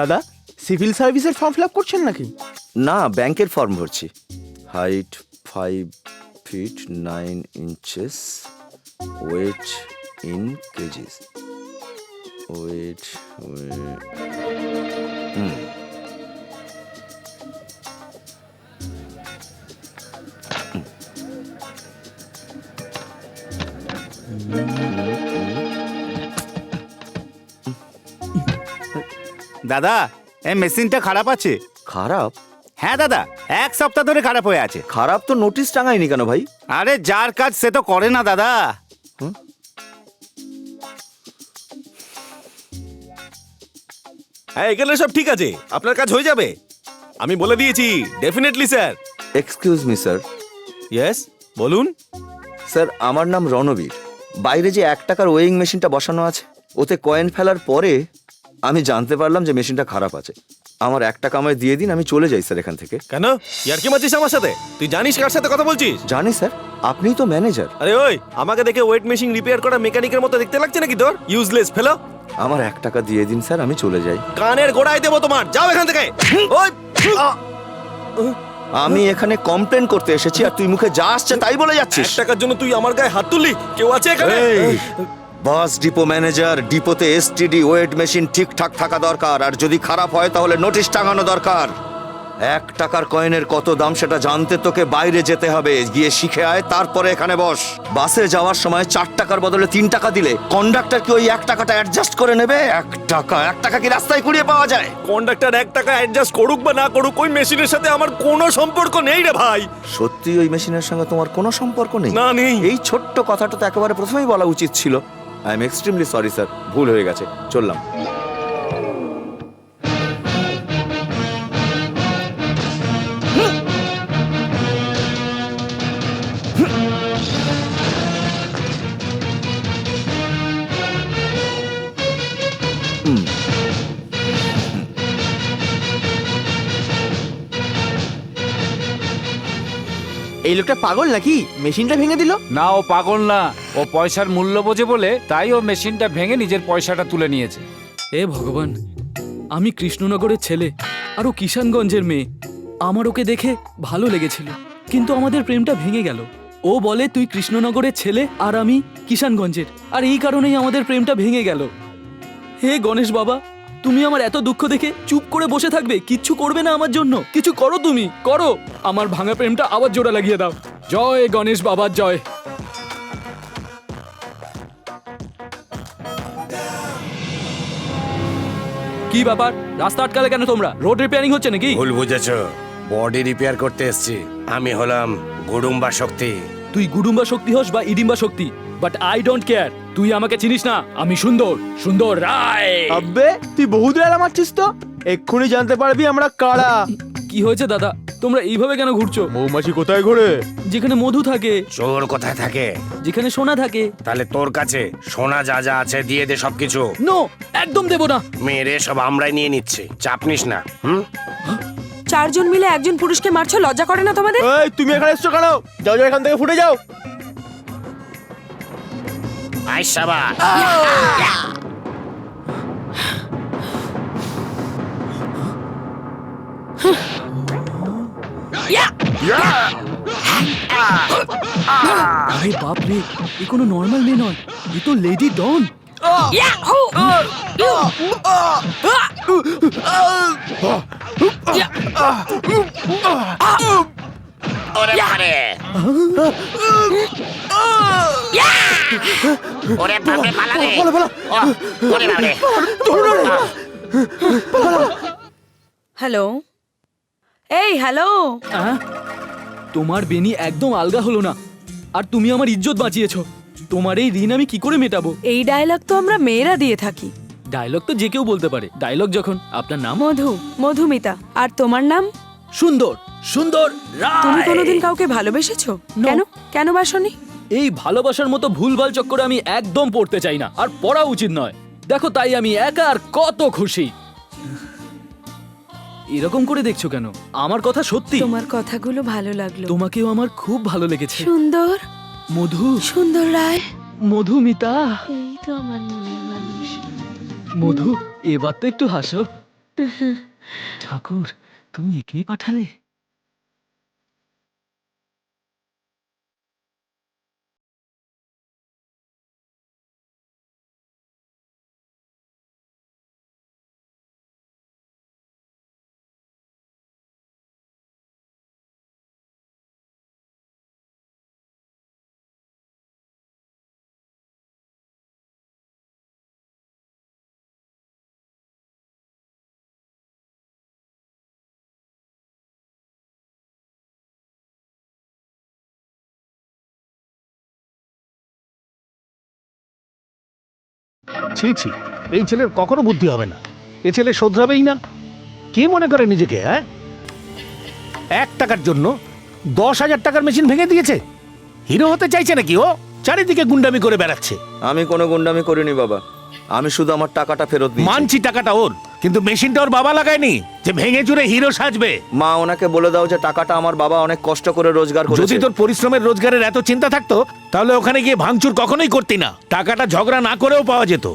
দাদা, সিভিল সার্ভিসের ফর্ম ফিল আপ করছেন নাকি? না, ব্যাংকের ফর্ম ভরছি। Height 5 feet 9 inches, weight in kgs, weight দাদা, এই মেশিনটা খারাপ আছে। খারাপ? হ্যাঁ দাদা, 1 সপ্তাহ ধরে খারাপ হয়ে আছে। খারাপ তো নোটিশ টাঙায়নি কেন ভাই? আরে যার কাজ সে তো করে না দাদা। হ্যাঁ, এখানে সব ঠিক আছে, আপনার কাজ হয়ে যাবে। আমি বলে দিয়েছি, definitely sir. Excuse me sir. Yes, বলুন। স্যার, আমার নাম রণবীর। বাইরে যে 1 টাকার ওয়েইং মেশিনটা বসানো আছে, ওতে কয়েন ফেলার পরে আমি জানতে পারলাম যে মেশিনটা খারাপ আছে। আমার 1 টাকা আমায় দিয়ে দিন, আমি চলে যাই স্যার এখান থেকে। কেন ইয়ার কি মারছিস আমার সাথে? তুই জানিস কার সাথে কথা বলছিস? জানি স্যার, আপনিই তো ম্যানেজার। আরে ওই, আমাকে দেখে ওয়েট মেশিন রিপেয়ার করা মেকানিকের মতো দেখতে লাগছে নাকি তোর? ইউজলেস ফেলো। আমার 1 টাকা দিয়ে দিন স্যার, আমি চলে যাই। কানের গোড়ায় দেবো তোমার, যাও এখান থেকে। ওই আমি এখানে কমপ্লেন করতে এসেছি আর তুই মুখে যা আসছে তাই বলে যাচ্ছিস। 1 টাকার জন্য তুই আমার গায়ে হাত তুললি? কেউ আছে এখানে? বাস ডিপো ম্যানেজার, ডিপোতে এসটিডি ওয়েট মেশিন ঠিকঠাক থাকা দরকার, আর যদি খারাপ হয় তাহলে নোটিশ টাঙানো দরকার। 1 টাকার কয়েনের কত দাম সেটা জানতে তোকে বাইরে যেতে হবে, গিয়ে শিখে আয়, তারপরে এখানে বস। বাসে যাওয়ার সময় 4 টাকার বদলে 3 টাকা দিলে কন্ডাক্টর কি ওই 1 টাকাটা অ্যাডজাস্ট করে নেবে? 1 টাকা কি রাস্তায় কুড়িয়ে পাওয়া যায়? কন্ডাক্টর 1 টাকা অ্যাডজাস্ট করুক বা না করুক, ওই মেশিনের সাথে আমার কোনো সম্পর্ক নেই রে ভাই। সত্যি ওই মেশিনের সঙ্গে তোমার কোনো সম্পর্ক নেই? না, নেই। এই ছোট্ট কথাটা তো একেবারে প্রথমেই বলা উচিত ছিল। I am extremely sorry sir, ভুল হয়ে গেছে, চললাম। এই লোকটা পাগল নাকি? মেশিনটা ভেঙে দিল? না, ও পাগল না, ও পয়সার মূল্য বোঝে বলে তাই ও মেশিনটা ভেঙে নিজের পয়সাটা তুলে নিয়েছে। এ ভগবান, আমি কৃষ্ণনগরের ছেলে আর ও কিষানগঞ্জের মেয়ে। আমার ওকে দেখে ভালো লেগেছিল, কিন্তু আমাদের প্রেমটা ভেঙে গেল। ও বলে তুই কৃষ্ণনগরের ছেলে আর আমি কিষানগঞ্জের, আর এই কারণেই আমাদের প্রেমটা ভেঙে গেল। হে গণেশ বাবা, তুমি আমার এত দুঃখ দেখে চুপ করে বসে থাকবে? কিচ্ছু করবে না আমার জন্য? কিছু করো, তুমি করো, আমার ভাঙা প্রেমটা আবার জোড়া লাগিয়ে দাও। জয় গণেশ বাবার জয়। কি ব্যাপার, রাস্তা আটকালে কেন তোমরা? রোড রিপেয়ারিং হচ্ছে নাকি? ভুল বুঝেছ, বডি রিপেয়ার করতে এসেছি। আমি হলাম গুডুম্বা শক্তি। তুই গুডুম্বা শক্তি হোস বা ইডিম্বা শক্তি, বাট আই ডোন্ট কেয়ার। তুই আমাকে চিনিস না, আমি সুন্দর, সুন্দর রায়। আব্বে, তুই বহু দূরে মারছিস তো, এক্ষুনি জানতে পারবি আমরা কারা। কি হয়েছে দাদা, তোমরা এইভাবে কেন ঘুরছো? মৌমাছি কোথায় ঘোরে? যেখানে মধু থাকে। চোর কোথায় থাকে? যেখানে সোনা থাকে। তাহলে তোর কাছে সোনা যা যা আছে দিয়ে দে সবকিছু। নো, একদম দেবো না। মেরে সব আমরাই নিয়ে নিচ্ছি, চাপ নিস না। হুম, 4 জন মিলে একজন পুরুষকে মারছো, লজ্জা করে না তোমাদের? এই, তুমি এখানে এসছো কেন? যাও যাও, এখান থেকে ফুটে যাও। আই শাবাশ। আরে বাপ রে, এ কোনো নর্মাল মেয়ে নয়, এ তো লেডি ডন। ওরে বাবারে, ওরে বাবারে, পালা রে। ওরে বাবারে। হ্যালো, এই হ্যালো। তোমার বেনি একদম আলগা হলো না, আর তুমি আমার ইজ্জত বাঁচিয়েছো। তোমার এই ঋণ আমি কি করে মেটাবো? এই ডায়লগ তো আমরা মেয়েরা দিয়ে থাকি। ডায়লগ তো যে কেউ বলতে পারে। ডায়লগ যখন। আপনার নাম? মধুমিতা। আর তোমার নাম? সুন্দর, সুন্দর রায়। তুমি কোনোদিন কাউকে ভালোবেসেছো? কেন কেন বাসনি? এই ভালোবাসার মতো ভুলভাল চক্করে আমি একদম পড়তে চাই না, আর পড়া উচিত নয়। দেখো, তাই আমি একা আর কত খুশি। এরকম করে দেখছো কেন? আমার কথা সত্যি। তোমার কথাগুলো ভালো লাগলো। তোমাকেও আমার খুব ভালো লেগেছে। সুন্দর মধু, সুন্দর রায়, মধুমিতা। এই তো আমার মনের মানুষ। মধু, এবার তো একটু হাসো। ঠাকুর, তুমি একেই পাঠালে? ছি ছি, এই ছেলের কখনো বুদ্ধি হবে না। এ ছেলে শোধরাবেই না। কি মনে করে নিজেকে? হ্যাঁ, 1 টাকার জন্য 10,000 টাকার মেশিন ভেঙে দিয়েছে। হিরো হতে চাইছে নাকি ও? চারিদিকে গুন্ডামি করে বেড়াচ্ছে। আমি কোনো গুন্ডামি করিনি বাবা, আমি শুধু আমার টাকাটা ফেরত দিই। মানছি টাকাটা ওর, কিন্তু মেশিনটা ওর বাবা লাগায়নি যে ভেঙে চুরে হিরো সাজবে। মা, ওনাকে বলে দাও যে টাকাটা আমার বাবা অনেক কষ্ট করে রোজগার করেছে। যদি তোর পরিশ্রমের রোজগারের এত চিন্তা থাকতো তাহলে ওখানে গিয়ে ভাঙচুর কখনোই করতি না। টাকাটা ঝগড়া না করেও পাওয়া যেত।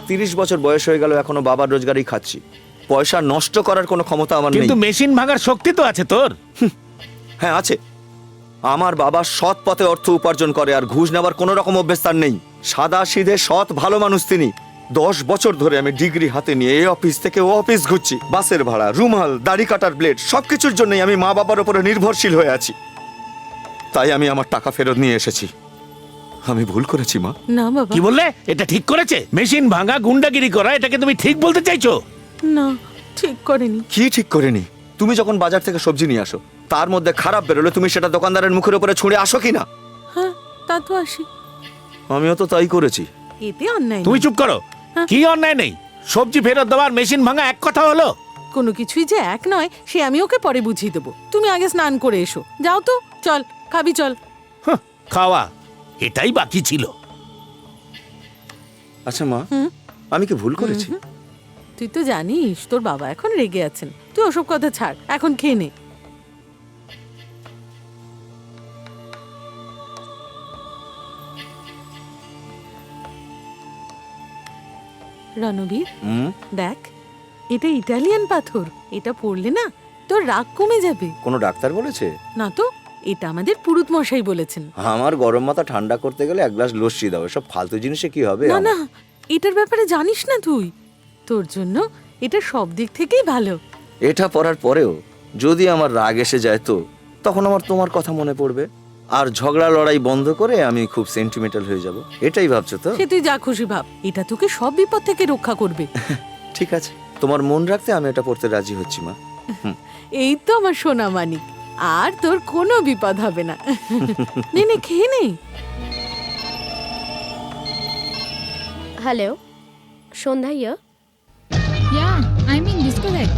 30 বছর বয়স হয়ে গেল, এখনো বাবার রোজগারই খাচ্ছি। পয়সা নষ্ট করার কোনো ক্ষমতা আমার নেই। কিন্তু মেশিন ভাঙার শক্তি তো আছে তোর। হ্যাঁ আছে। আমার বাবা সৎ পথে অর্থ উপার্জন করে, আর ঘুষ নেওয়ার কোনো রকম অভ্যেস তার নেই। সাদা সিধে সৎ ভালো মানুষ তিনি। 10 বছর ধরে আমি ডিগ্রি হাতে নিয়ে এই অফিস থেকে ও অফিস ঘুরছি। বাসের ভাড়া, রুমাল, দাড়ি কাটার ব্লেড, সবকিছুর জন্যই আমি মা বাবার উপরে নির্ভরশীল হয়ে আছি। তাই আমি আমার টাকা ফেরত নিয়ে এসেছি। আমি ভুল করেছি মা। না বাবা। কি বললে? এটা ঠিক করেছে? মেশিন ভাঙা, গুন্ডাগিরি করা, এটাকে তুমি ঠিক বলতে চাইছো? না, ঠিক করেনি। কি ঠিক করেনি? তুমি যখন বাজার থেকে সবজি নিয়ে আসো, তার মধ্যে খারাপ বেরোলে তুমি সেটা দোকানদারের মুখের উপরে ছুঁড়ে আসো কি না? হ্যাঁ, তা তো আসি। আমিও তো তাই করেছি। এতে অন্যায় তুমি নেই। চুপ করো। কি অন্যায় নেই? সবজি ফেরত দেওয়ার মেশিন ভাঙা এক কথা হলো? কোনো কিছুই যে এক নয় সে আমি ওকে পরে বুঝিয়ে দেবো। তুমি আগে স্নান করে এসো। যাও তো, চল খাবি, চল। খাওয়া এটাই বাকি ছিল। আচ্ছা মা, আমি কি ভুল করেছি? তুই তো জানিস তোর বাবা এখন রেগে আছেন। তুই ওসব কথা ছাড়, এখন খেয়ে নে। রণবীর, দেখ, এটা ইটালিয়ান পাথর। এটা পড়লে না তোর রাগ কমে যাবে। কোনো ডাক্তার বলেছে? না তো, এটা আমাদের পুরুত মশাই বলেছেন। আমার গরম মাথা ঠান্ডা করতে গেলে 1 গ্লাস লস্যি দাও। এসব ফালতু জিনিসে কি হবে? না না, এটার ব্যাপারে জানিস না তুই। তোর জন্য এটা সব দিক থেকেই ভালো। এটা পড়ার পরেও যদি আমার রাগ এসে যায় তো তখন আমার তোমার কথা মনে পড়বে, আর ঝগড়া লড়াই বন্ধ করে আমি খুব সেন্টিমেন্টাল হয়ে যাব। এটাই ভাবছো তো? সে তুই যা খুশি ভাব, এটা তোকে সব বিপদ থেকে রক্ষা করবে। ঠিক আছে, তোমার মন রাখতে আমি এটা পড়তে রাজি হচ্ছি মা। এই তো আমার সোনা মানিক, আর তোর কোনো বিপদ হবে না। নে নে, খেয়ে নে। Hello, Sandhya yeah? Yeah, I'm in discotheque.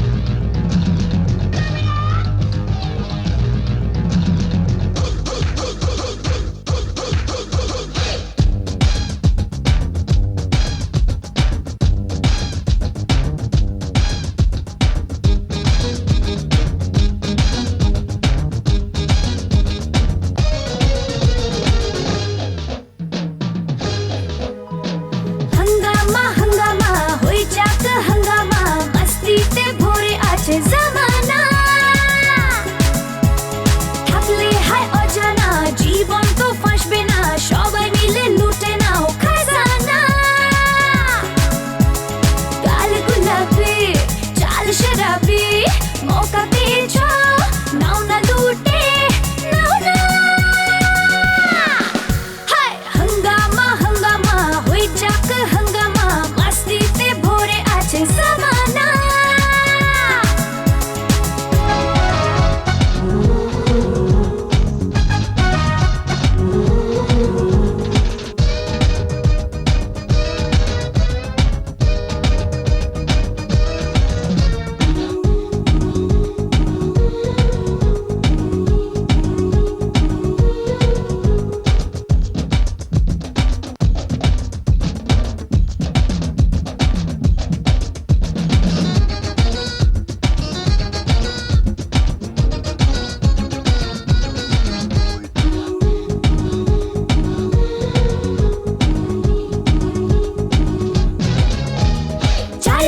हंगामा हंगामा होई जाक हंगामा, मस्तीते भरे আছে জামানা। থাকলে হায় অজানা, জীবন তো ফাঁসবে না, সবাই মিলে লুটে নাও খাজানা। গাল গুলাবি, চাল শরাবি, মৌকা পেয়েছ, নাও না লুটে, নাও না। হায় হঙ্গামা হঙ্গামা হয়ে যাক হঙ্গামা, মস্তিতে ভরে আছে জামানা।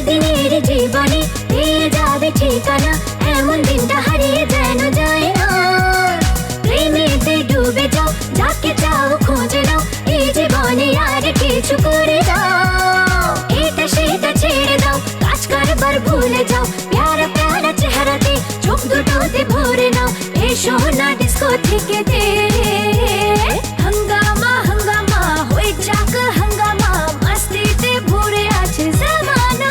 দিনের জীবনে পেয়ে যাবে ঠিকানা, এমন দিনটা হারিয়ে যেন যায় না। প্রেমেতে ডুবে যাও, যাকে চাও খুঁজে নাও, এই জীবনে আর কিছু করে দাও। এটা সেটা ছেড়ে দাও, কাজ কারবার ভুলে যাও, প্যারা প্যারা চেহারাতে চোখ দুটোতে ভরে নাও। এসো না ডিস্কো থেকে দে হঙ্গামা হঙ্গামা হয়ে যাক হঙ্গামা, মস্তিতে ভরে আছে জামানা।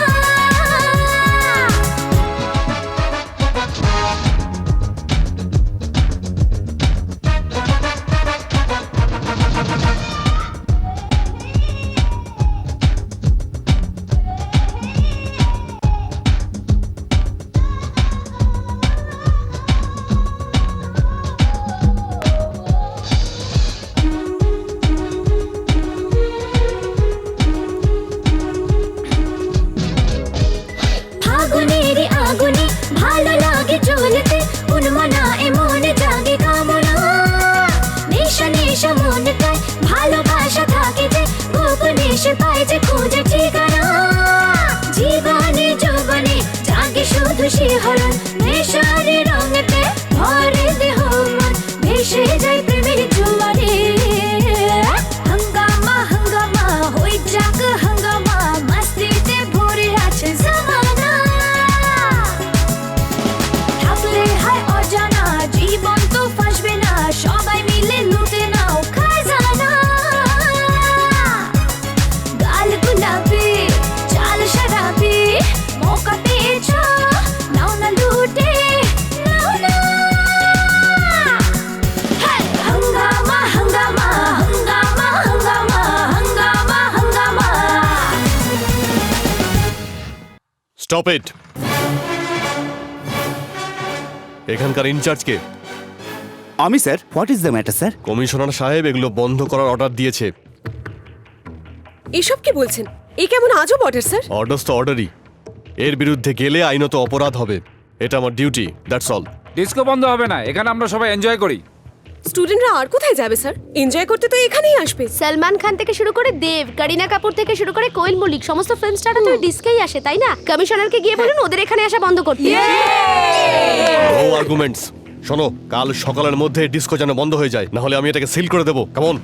Stop it. এখানকার ইনচার্জ কে? আমি sir. What is the matter sir? Commissioner সাহেব এগুলো বন্ধ করার অর্ডার দিয়েছে। এসব কি বলছেন? এই কেমন আজব অর্ডার স্যার? অর্ডারস তো অর্ডারই, এর বিরুদ্ধে গেলে আইনত অপরাধ হবে। এটা আমার ডিউটি, দ্যাটস অল। ডিস্কো বন্ধ হবে না, এখানে আমরা সবাই এনজয় করি। স্টুডেন্টরা আর কোথায় যাবে স্যার? এনজয় করতে তো এখানেই আসবে। সলমান খান থেকে শুরু করে দেব, করিনা কাপুর থেকে শুরু করে কোয়েল মল্লিক, সমস্ত ফিল্ম স্টাররা তো ডিস্কেই আসে, তাই না? কমিশনারকে গিয়ে বলুন ওদের এখানে আসা বন্ধ করতে। No arguments. শোনো, কাল সকালের মধ্যে ডিস্কো যেন বন্ধ হয়ে যায়, না হলে আমি এটাকে সিল করে দেবো। কেমন?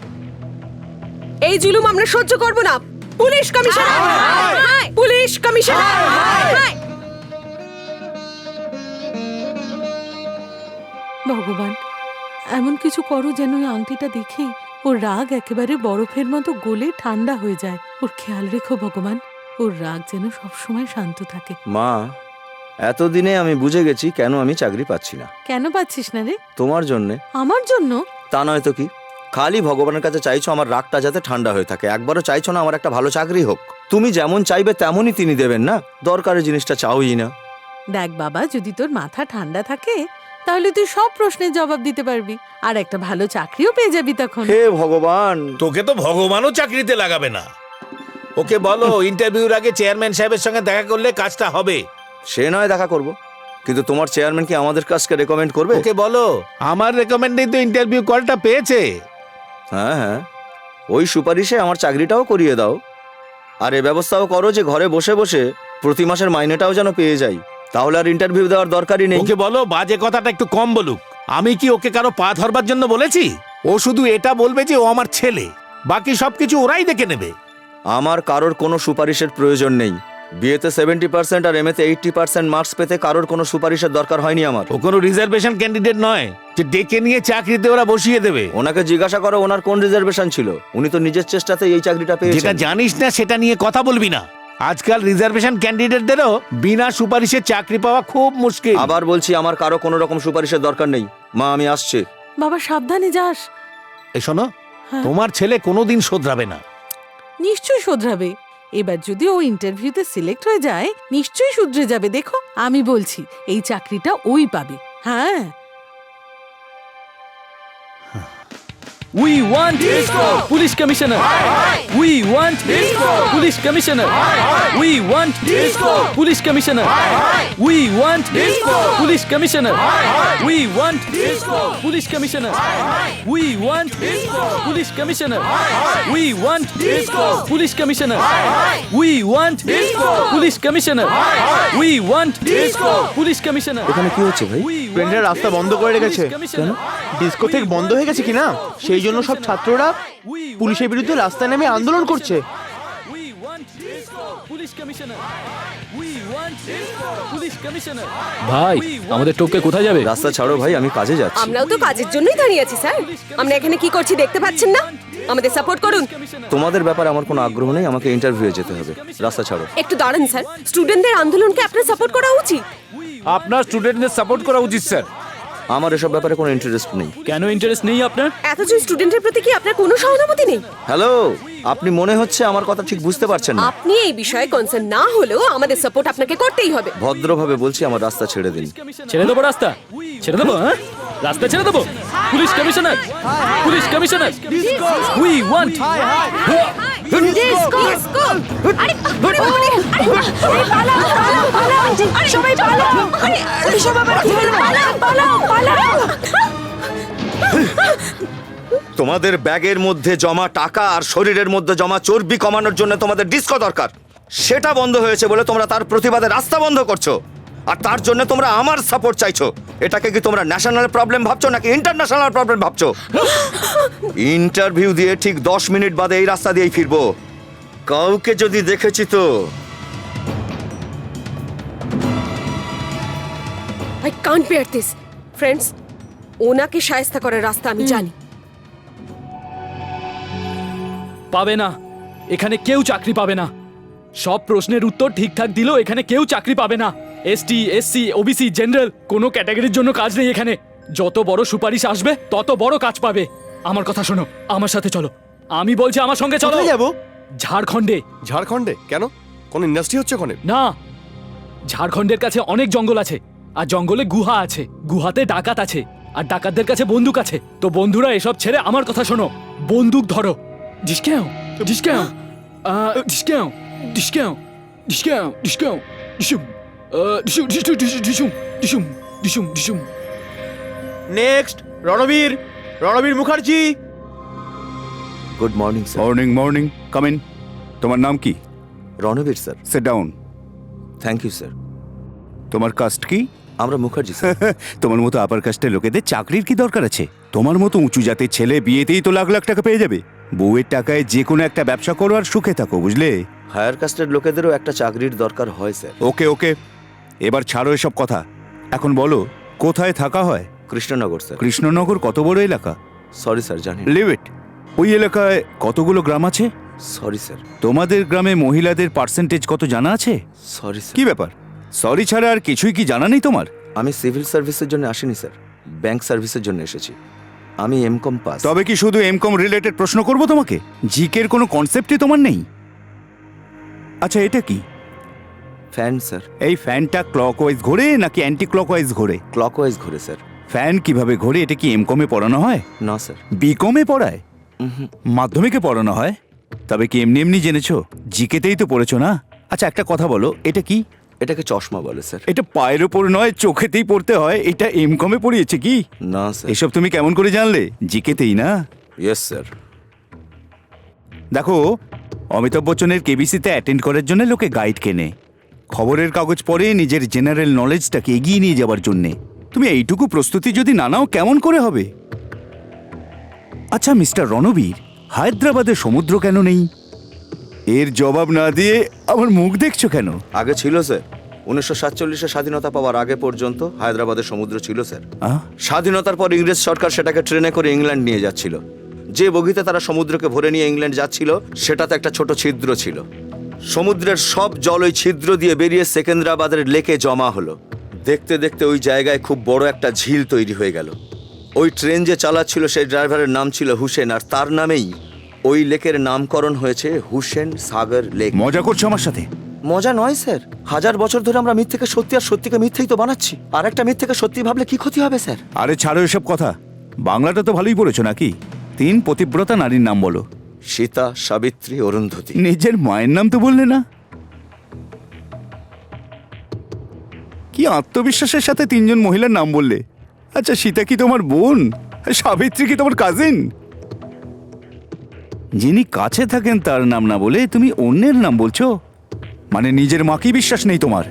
এই জুলুম আমরা সহ্য করব না। Police commissioner! Police commissioner! ভগবান, এমন কিছু করো যেন ওই আংটিটা দেখেই ওর রাগ একেবারে বরফের মতো গলে ঠান্ডা হয়ে যায়। ওর খেয়াল রেখো ভগবান, ওর রাগ যেন সবসময় শান্ত থাকে। মা, এতদিনে আমি বুঝে গেছি কেন আমি চাকরি পাচ্ছি না। কেন পাচ্ছিস না রে? তোমার জন্যে। আমার জন্য? তা নয় তো কি, খালি ভগবানের কাছে চাইছো আমার রাগটা যাতে ঠান্ডা হয়ে থাকে, একবারও চাইছো না আমার একটা ভালো চাকরি হোক। তুমি যেমন চাইবে তেমনই তিনি দেবেন না, দরকারি জিনিসটা চাওই না। দেখ বাবা, যদি তোর মাথা ঠান্ডা থাকে তাহলে তুই সব প্রশ্নের জবাব দিতে পারবি, আর একটা ভালো চাকরিও পেয়ে যাবি তখন। হে ভগবান! তোকে তো ভগবানও চাকরিতে লাগাবে না। ওকে বলো ইন্টারভিউর আগে চেয়ারম্যান সাহেবের সঙ্গে দেখা করলে কাজটা হবে। সে নয় দেখা করব, কিন্তু তোমার চেয়ারম্যান কি আমাদের কাজকে রেকমেন্ড করবে? ওকে বলো আমার রেকমেন্ডেই তো ইন্টারভিউ কলটা পেয়েছে। হ্যাঁ হ্যাঁ, ওই সুপারিশে আমার চাকরিটাও করিয়ে দাও, আর এ ব্যবস্থাও করো যে ঘরে বসে বসে প্রতি মাসের মাইনেটাও যেন পেয়ে যাই, তাহলে আর ইন্টারভিউ দেওয়ার দরকারই নেই। ওকে বলো বাজে কথাটা একটু কম বলুক। আমি কি ওকে কারো পা ধরবার জন্য বলেছি? ও শুধু এটা বলবে যে ও আমার ছেলে, বাকি সবকিছু ওরাই দেখে নেবে। আমার কারোর কোনো সুপারিশের প্রয়োজন নেই। বিয়েতে 70% আর এমএতে 80% মার্কস পেতে কারোর কোনো সুপারিশের দরকার হয়নি আমার। ও কোনো রিজার্ভেশন ক্যান্ডিডেট নয় যে ডেকে নিয়ে চাকরিতে ওরা বসিয়ে দেবে। ওনাকে জিজ্ঞাসা করো ওনার কোন রিজার্ভেশন ছিল, উনি তো নিজের চেষ্টাতে এই চাকরিটা পেয়েছেন। যেটা জানিস না সেটা নিয়ে কথা বলবি না। আজকাল রিজার্ভেশন ক্যান্ডিডেটদেরও বিনা সুপারিশে চাকরি পাওয়া খুব মুশকিল। আবার বলছি, আমার কারো কোনো রকম সুপারিশের দরকার নেই। মা, আমি আসছি। বাবা সাবধানে যাস। এই শোনো, তোমার ছেলে কোনোদিন শোধরাবে না। নিশ্চয়ই শোধরাবে। এবার যদি ও ইন্টারভিউতে সিলেক্ট হয়ে যায় নিশ্চয়ই শুধরে যাবে। দেখো, আমি বলছি এই চাকরিটা ওই পাবে। হ্যাঁ। We want Police Commissioner. We want Police Commissioner. We want Police Commissioner. We want Police Commissioner. We want Police Commissioner. We want Police Commissioner. We want Police Commissioner. We want Police Commissioner. We want Police Commissioner. এখানে কি হচ্ছে ভাই? ট্রেনের রাস্তা বন্ধ করে রেখেছে। কেন? ডিস্কোথেক বন্ধ হয়ে গেছে কিনা, সেই জন্য সব ছাত্ররা পুলিশের বিরুদ্ধে রাস্তায় নেমে আন্দোলন করছে। ভাই, আমাদের টোপকে কোথায় যাবে? রাস্তা ছাড়ো ভাই, আমি কাজে যাচ্ছি। আমরাও তো কাজের জন্যই দাঁড়িয়ে আছি স্যার। আমরা এখানে কি করছি দেখতে পাচ্ছেন না? আমাদের সাপোর্ট করুন। তোমাদের ব্যাপারে আমার কোনো আগ্রহ নেই, আমাকে ইন্টারভিউ যেতে হবে। রাস্তা ছাড়ো। একটু দাঁড়ান স্যার, স্টুডেন্টদের আন্দোলনকে আপনার সাপোর্ট করা উচিত। আপনার স্টুডেন্টদের সাপোর্ট করা উচিত স্যার। আমার এসব ব্যাপারে কোনো ইন্টারেস্ট নেই। কেন ইন্টারেস্ট নেই আপনার? এতজন স্টুডেন্টের প্রতি কি আপনার কোনো সহানুভূতি নেই? হ্যালো, আপনি মনে হচ্ছে আমার কথা ঠিক বুঝতে পারছেন না। আপনি এই বিষয়ে কনসার্ন না হলেও আমাদের সাপোর্ট আপনাকে করতেই হবে। ভদ্রভাবে বলছি, আমার রাস্তা ছেড়ে দিন। ছেড়ে দেবো রাস্তা? ছেড়ে দেবো? হ্যাঁ, রাস্তা ছেড়ে দেবো? Police commissioner, police commissioner, we want disco! আরে, আরে, আরে, আরে, পালাও, পালাও, পালাও! আরে, সবাই পালাও! আরে, এসব আবার কি হলো? পালাও, পালাও, পালাও! তোমাদের ব্যাগের মধ্যে জমা টাকা আর শরীরের মধ্যে জমা চর্বি কমানোর জন্য তোমাদের ডিস্কো দরকার। সেটা বন্ধ হয়েছে বলে তোমরা তার প্রতিবাদে রাস্তা বন্ধ করছো, আর তার জন্য তোমরা আমার সাপোর্ট চাইছো। এটাকে কি তোমরা ন্যাশনাল প্রবলেম ভাবছো নাকি ইন্টারন্যাশনাল প্রবলেম ভাবছো? ইন্টারভিউ দিয়ে ঠিক 10 মিনিট বাদে এই রাস্তা দিয়েই ফিরবো। কাউকে যদি দেখেছি তো। I can't bear this. Friends, ওনাকে শায়েস্তা করার রাস্তা আমি জানি। পাবে না, এখানে কেউ চাকরি পাবে না। সব প্রশ্নের উত্তর ঠিকঠাক দিলেও এখানে কেউ চাকরি পাবে না। এসটি, এসসি, ওবিসি, জেনারেল কোনো ক্যাটাগরির জন্য কাজ নেই এখানে। যত বড় সুপারিশ আসবে তত বড় কাজ পাবে। আমার কথা শোনো, আমার সাথে চলো। আমি বলছি আমার সঙ্গে চলো। কোথায় যাবো? ঝাড়খণ্ডে। ঝাড়খণ্ডে কেন? কোন ইন্ডাস্ট্রি হচ্ছে ওখানে? না, ঝাড়খণ্ডের কাছে অনেক জঙ্গল আছে, আর জঙ্গলে গুহা আছে, গুহাতে ডাকাত আছে, আর ডাকাতদের কাছে বন্দুক আছে। তো বন্ধুরা, এসব ছেড়ে আমার কথা শোনো, বন্দুক ধরো। ডিসকাউ ডিসকাউ ডিসকাউ ডিসকাউ ডিসকাউ ডিসকাউ ডিসুম ডিসুম ডিসুম ডিসুম ডিসুম ডিসুম ডিসুম। Next Ranbir, Ranbir Mukherjee. Good morning sir. Morning morning, come in. তোমার নাম কি? Ranbir sir. Sit down. Thank you sir. তোমার কাস্ট কি? আমরা মুখার্জি স্যার। তোমার মতো আপার কাস্টের লোকেদের চাকরির কি দরকার আছে? তোমার মতো উঁচু জাতের ছেলে বিয়েতেই তো লাখ লাখ টাকা পেয়ে যাবে। বউয়ের টাকায় যে কোনো একটা ব্যবসা করো আর সুখে থাকো, বুঝলে? হায়ার কাস্টের লোকেদেরও একটা চাকরির দরকার হয় স্যার। ওকে ওকে, এবার ছাড়ো এসব কথা। এখন বলো, কোথায় থাকা হয়? কৃষ্ণনগর স্যার। কৃষ্ণনগর কত বড় এলাকা? সরি স্যার, জানি না। Leave it. ওই এলাকায় কতগুলো গ্রাম আছে? Sorry sir. তোমাদের গ্রামে মহিলাদের পার্সেন্টেজ কত জানা আছে? Sorry sir. কি ব্যাপার, সরি ছাড়া আর কিছুই কি জানা নেই তোমার? আমি সিভিল সার্ভিসের জন্য আসিনি স্যার, ব্যাংক সার্ভিসের জন্য এসেছি। আমি এমকম পাস। তবে কি শুধু এমকম রিলেটেড প্রশ্ন করব তোমাকে? জিকের কোনো কনসেপ্টই তোমার নেই? আচ্ছা, এটা কি? Fan sir. এই ফ্যানটা ক্লকওয়াইজ ঘোরে নাকি অ্যান্টি ক্লকওয়াইজ ঘোরে? ক্লকওয়াইজ ঘোরে স্যার। ফ্যান কিভাবে ঘোরে এটা কি এমকমে পড়ানো হয়? না স্যার। বিকমে পড়ায়? মাধ্যমিকে পড়ানো হয়? তবে কি এমনি এমনি জেনেছো? জিকেতেই তো পড়েছো না? আচ্ছা, একটা কথা বলো, এটা কি? এটাকে চশমা বলে স্যার। এটা পায়ের ওপর নয়, চোখেতেই পড়তে হয়। এটা এমকমে পড়িয়েছে কি? না স্যার। এসব তুমি কেমন করে জানলে? জিকেতেই না? Yes sir. দেখো, অমিতাভ বচ্চনের কেবিসিতে অ্যাটেন্ড করার জন্য লোকে গাইড কেনে, খবরের কাগজ পড়ে নিজের জেনারেল নলেজটাকে এগিয়ে নিয়ে যাওয়ার জন্যে। তুমি এইটুকু প্রস্তুতি যদি না নাও, কেমন করে হবে? আচ্ছা মিস্টার রণবীর, হায়দ্রাবাদে সমুদ্র কেন নেই? এর জবাব না দিয়ে আমার মুখ দেখছো কেন? আগে ছিল স্যার। 1947-এ স্বাধীনতা পাওয়ার আগে পর্যন্ত হায়দ্রাবাদের সমুদ্র ছিল স্যার। স্বাধীনতার পর ইংরেজ সরকার সেটাকে ট্রেনে করে ইংল্যান্ড নিয়ে যাচ্ছিল। যে বগিতে তারা সমুদ্রকে ভরে নিয়ে ইংল্যান্ড যাচ্ছিল, সেটাতে একটা ছোট ছিদ্র ছিল। সমুদ্রের সব জল ওই ছিদ্র দিয়ে বেরিয়ে সেকেন্দ্রাবাদের লেকে জমা হলো। দেখতে দেখতে ওই জায়গায় খুব বড় একটা ঝিল তৈরি হয়ে গেল। ওই ট্রেন যে চালাচ্ছিল সেই ড্রাইভারের নাম ছিল হুসেন, আর তার নামেই ওই লেকের নামকরণ হয়েছে হুসেন সাগর লেক। মজা করছো আমার সাথে? মজা নয় স্যার। 1000 বছর ধরে আমরা মিথ্যেকে সত্যি আর সত্যিকে মিথ্যেই তো বানাচ্ছি। আর একটা মিথ্যেকে সত্যি ভাবলে কি ক্ষতি হবে স্যার? আরে ছাড়ো এসব কথা। বাংলাটা তো ভালোই পড়েছো নাকি? 3 পতিব্রতা নারীর নাম বলো। সীতা, সাবিত্রী, অরুন্ধতী। নিজের মায়ের নাম তো বললে না? কি আত্মবিশ্বাসের সাথে 3 জন মহিলার নাম বললে। আচ্ছা, সীতা কি তোমার বোন? সাবিত্রী কি তোমার কাজিন? যিনি কাছে থাকেন তার নাম না বলে তুমি অন্যের নাম বলছো? মানে নিজের মাকেই বিশ্বাস নেই তোমার?